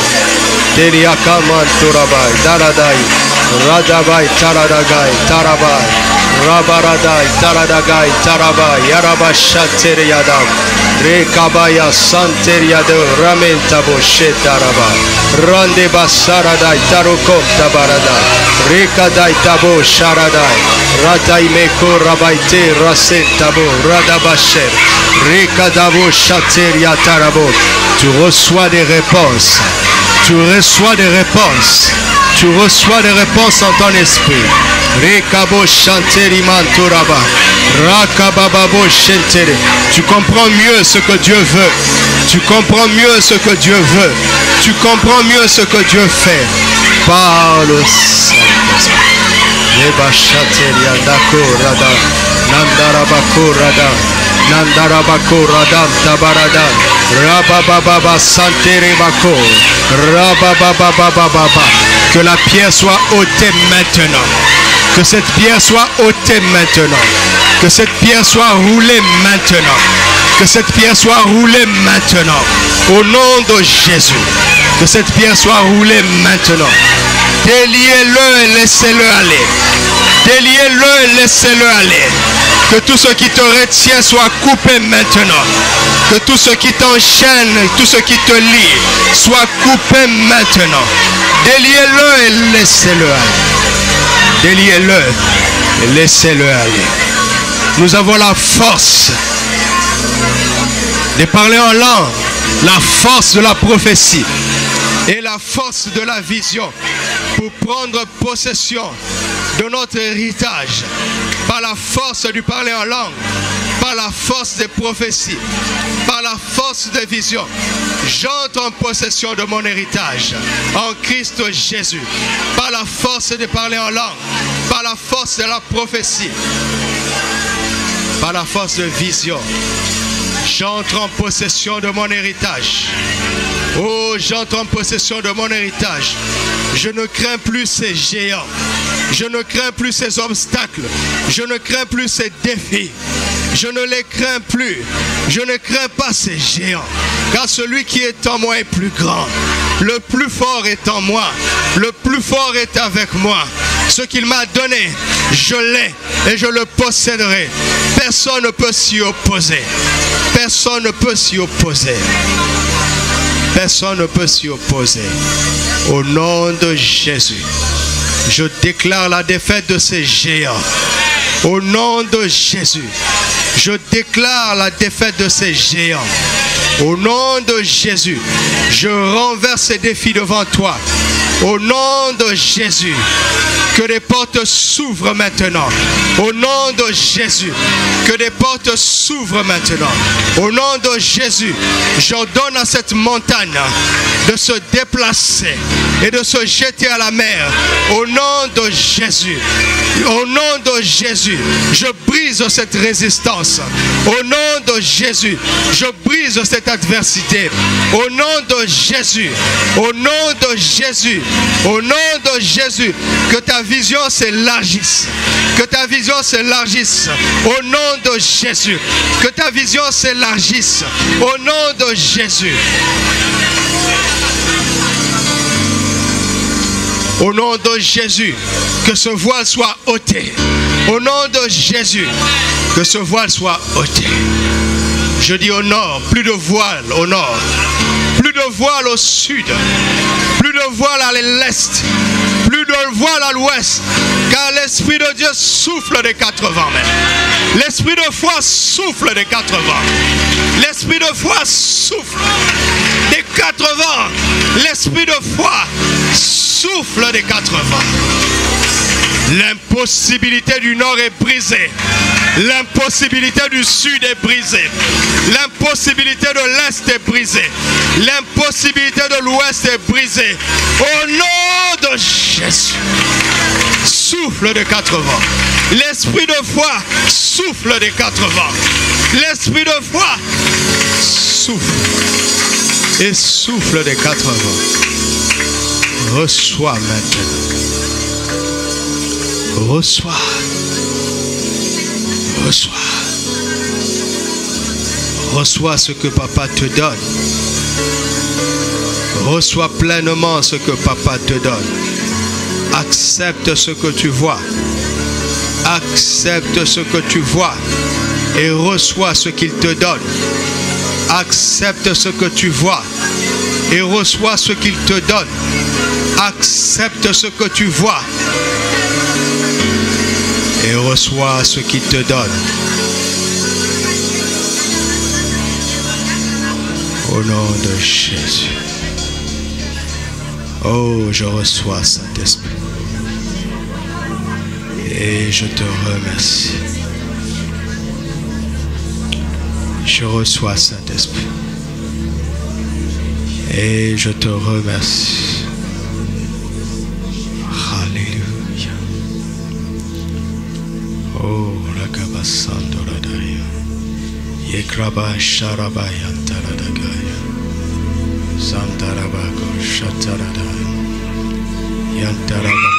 Deliakaman turabai, daradai. Radabai, taradagai, tarabai. Rabaradai, taradagai, tarabai. Yarabashateriadam. Rekabaya santeriado, ramentabo shetarabai. Rande basaradai, tarukom tabaradai. Rekadai tabo sharadai. Radai meko rabaite rasentabo, radabasher. Rekadabo shateria tarabo. Tu reçois des réponses. Tu reçois des réponses. Tu reçois des réponses en ton esprit. Rekabo shanteri manturaba. Rakabababo shentere. Tu comprends mieux ce que Dieu veut. Tu comprends mieux ce que Dieu veut. Tu comprends mieux ce que Dieu fait. Par le Saint-Esprit. Yebashateria Dakorada, Nandarabakorada, Nandarabakoradam Tabarada, Rabababa Santerebako, Rabababa. Que la pierre soit ôtée maintenant. Que cette pierre soit ôtée maintenant. Que cette pierre soit roulée maintenant. Que cette pierre soit roulée maintenant. Au nom de Jésus. Que cette pierre soit roulée maintenant. Déliez-le et laissez-le aller. Déliez-le et laissez-le aller. Que tout ce qui te retient soit coupé maintenant. Que tout ce qui t'enchaîne, tout ce qui te lie, soit coupé maintenant. Déliez-le et laissez-le aller. Déliez-le et laissez-le aller. Nous avons la force de parler en langue, la force de la prophétie et la force de la vision pour prendre possession de notre héritage par la force du parler en langue, par la force des prophéties, par la force des visions. J'entre en possession de mon héritage en Christ Jésus, par la force de parler en langue, par la force de la prophétie, par la force de vision. J'entre en possession de mon héritage. Oh, j'entre en possession de mon héritage. Je ne crains plus ces géants. Je ne crains plus ces obstacles. Je ne crains plus ces défis. Je ne les crains plus. Je ne crains pas ces géants. Car celui qui est en moi est plus grand. Le plus fort est en moi. Le plus fort est avec moi. Ce qu'il m'a donné, je l'ai et je le posséderai. Personne ne peut s'y opposer. Personne ne peut s'y opposer. Personne ne peut s'y opposer. Au nom de Jésus, je déclare la défaite de ces géants. Au nom de Jésus, je déclare la défaite de ces géants. Au nom de Jésus, je renverse ces défis devant toi. Au nom de Jésus, que des portes s'ouvrent maintenant. Au nom de Jésus, que des portes s'ouvrent maintenant. Au nom de Jésus, j'ordonne à cette montagne de se déplacer et de se jeter à la mer. Au nom de Jésus, au nom de Jésus, je brise cette résistance. Au nom de Jésus, je brise cette adversité. Au nom de Jésus, au nom de Jésus, au nom de Jésus, que ta vision s'élargisse. Que ta vision s'élargisse. Au nom de Jésus, que ta vision s'élargisse. Au nom de Jésus. Au nom de Jésus, que ce voile soit ôté. Au nom de Jésus, que ce voile soit ôté. Je dis au nord, plus de voile au nord. Plus de voile au sud. Plus de voile à l'est. Plus de voile à l'ouest. Car l'Esprit de Dieu souffle des 4 vents. L'Esprit de foi souffle des 4 vents. L'Esprit de foi souffle des 4 vents. L'Esprit de foi souffle des 4 vents. L'impossibilité du nord est brisée. L'impossibilité du sud est brisée. L'impossibilité de l'est est brisée. L'impossibilité de l'ouest est brisée. Au nom de Jésus. Souffle de 4 vents. L'esprit de foi souffle des 4 vents. L'esprit de foi souffle. Et souffle des 4 vents. Reçois maintenant. Reçois. Reçois. Reçois ce que papa te donne. Reçois pleinement ce que papa te donne. Accepte ce que tu vois. Accepte ce que tu vois et reçois ce qu'il te donne. Accepte ce que tu vois et reçois ce qu'il te donne. Accepte ce que tu vois et reçois ce qu'il te donne. Au nom de Jésus. Oh, je reçois Saint-Esprit. Et je te remercie. Je reçois Saint-Esprit. Et je te remercie. Alléluia. Oh, Rakabasando Radaya. Yekraba Sharabaya Taradagaya. Sandarabako Shataradaya. Yantarabako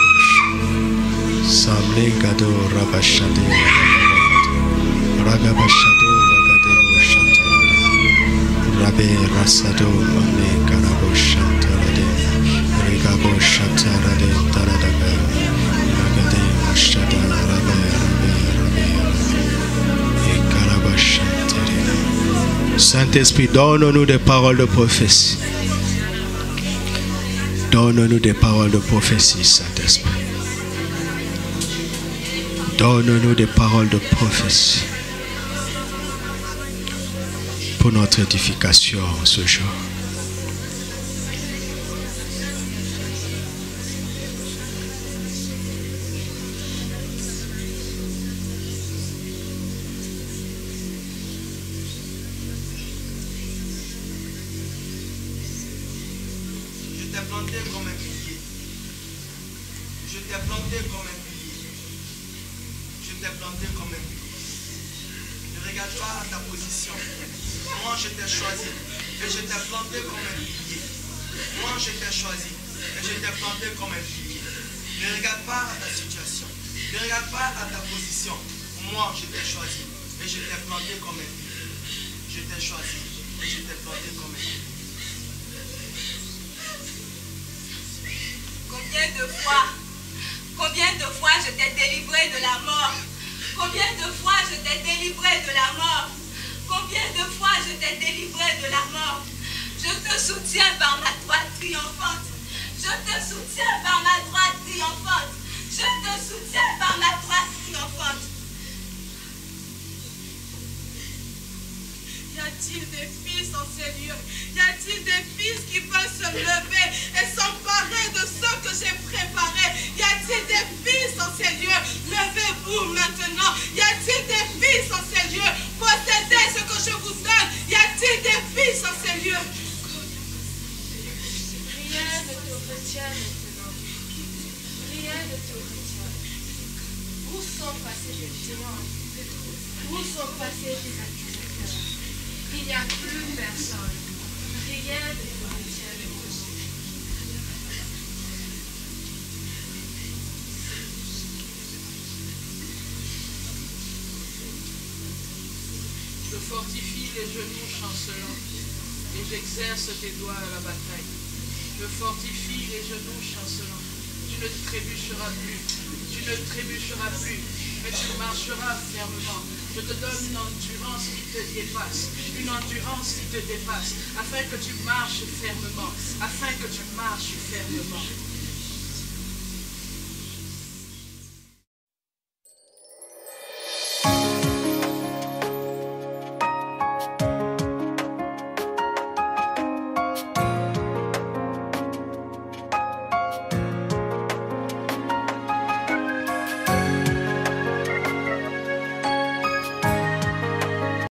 Samlingado Rabashade Ragabashado Ragadebo Shatarada. Rabe Rasado Mane Karabo Shatarade. Regabo Shatarade Taradaga. Ragade Shada Rabe Saint-Esprit, donne-nous des paroles de prophétie. Donne-nous des paroles de prophétie, Saint-Esprit. Donne-nous des paroles de prophétie pour notre édification ce jour. Combien de fois je t'ai délivré de la mort? Combien de fois je t'ai délivré de la mort? Combien de fois je t'ai délivré de la mort? Je te soutiens par ma droite triomphante. Je te soutiens par ma droite triomphante. Je te soutiens par ma droite triomphante. Y a-t-il des fils en ces lieux? Y a-t-il des fils qui peuvent se lever et s'emparer de ce que j'ai préparé? Y a-t-il des fils en ces lieux? Levez-vous maintenant. Y a-t-il des fils en ces lieux? Possédez ce que je vous donne. Y a-t-il des fils en ces lieux? Rien ne te retient maintenant. Rien ne te retient. Où sont passés les témoins? Où sont passés les accusateurs? Il n'y a plus personne. Rien ne te retient maintenant. Je fortifie les genoux chancelants et j'exerce tes doigts à la bataille. Je fortifie les genoux chancelants. Tu ne trébucheras plus. Tu ne trébucheras plus. Mais tu marcheras fermement. Je te donne une endurance qui te dépasse. Une endurance qui te dépasse. Afin que tu marches fermement. Afin que tu marches fermement.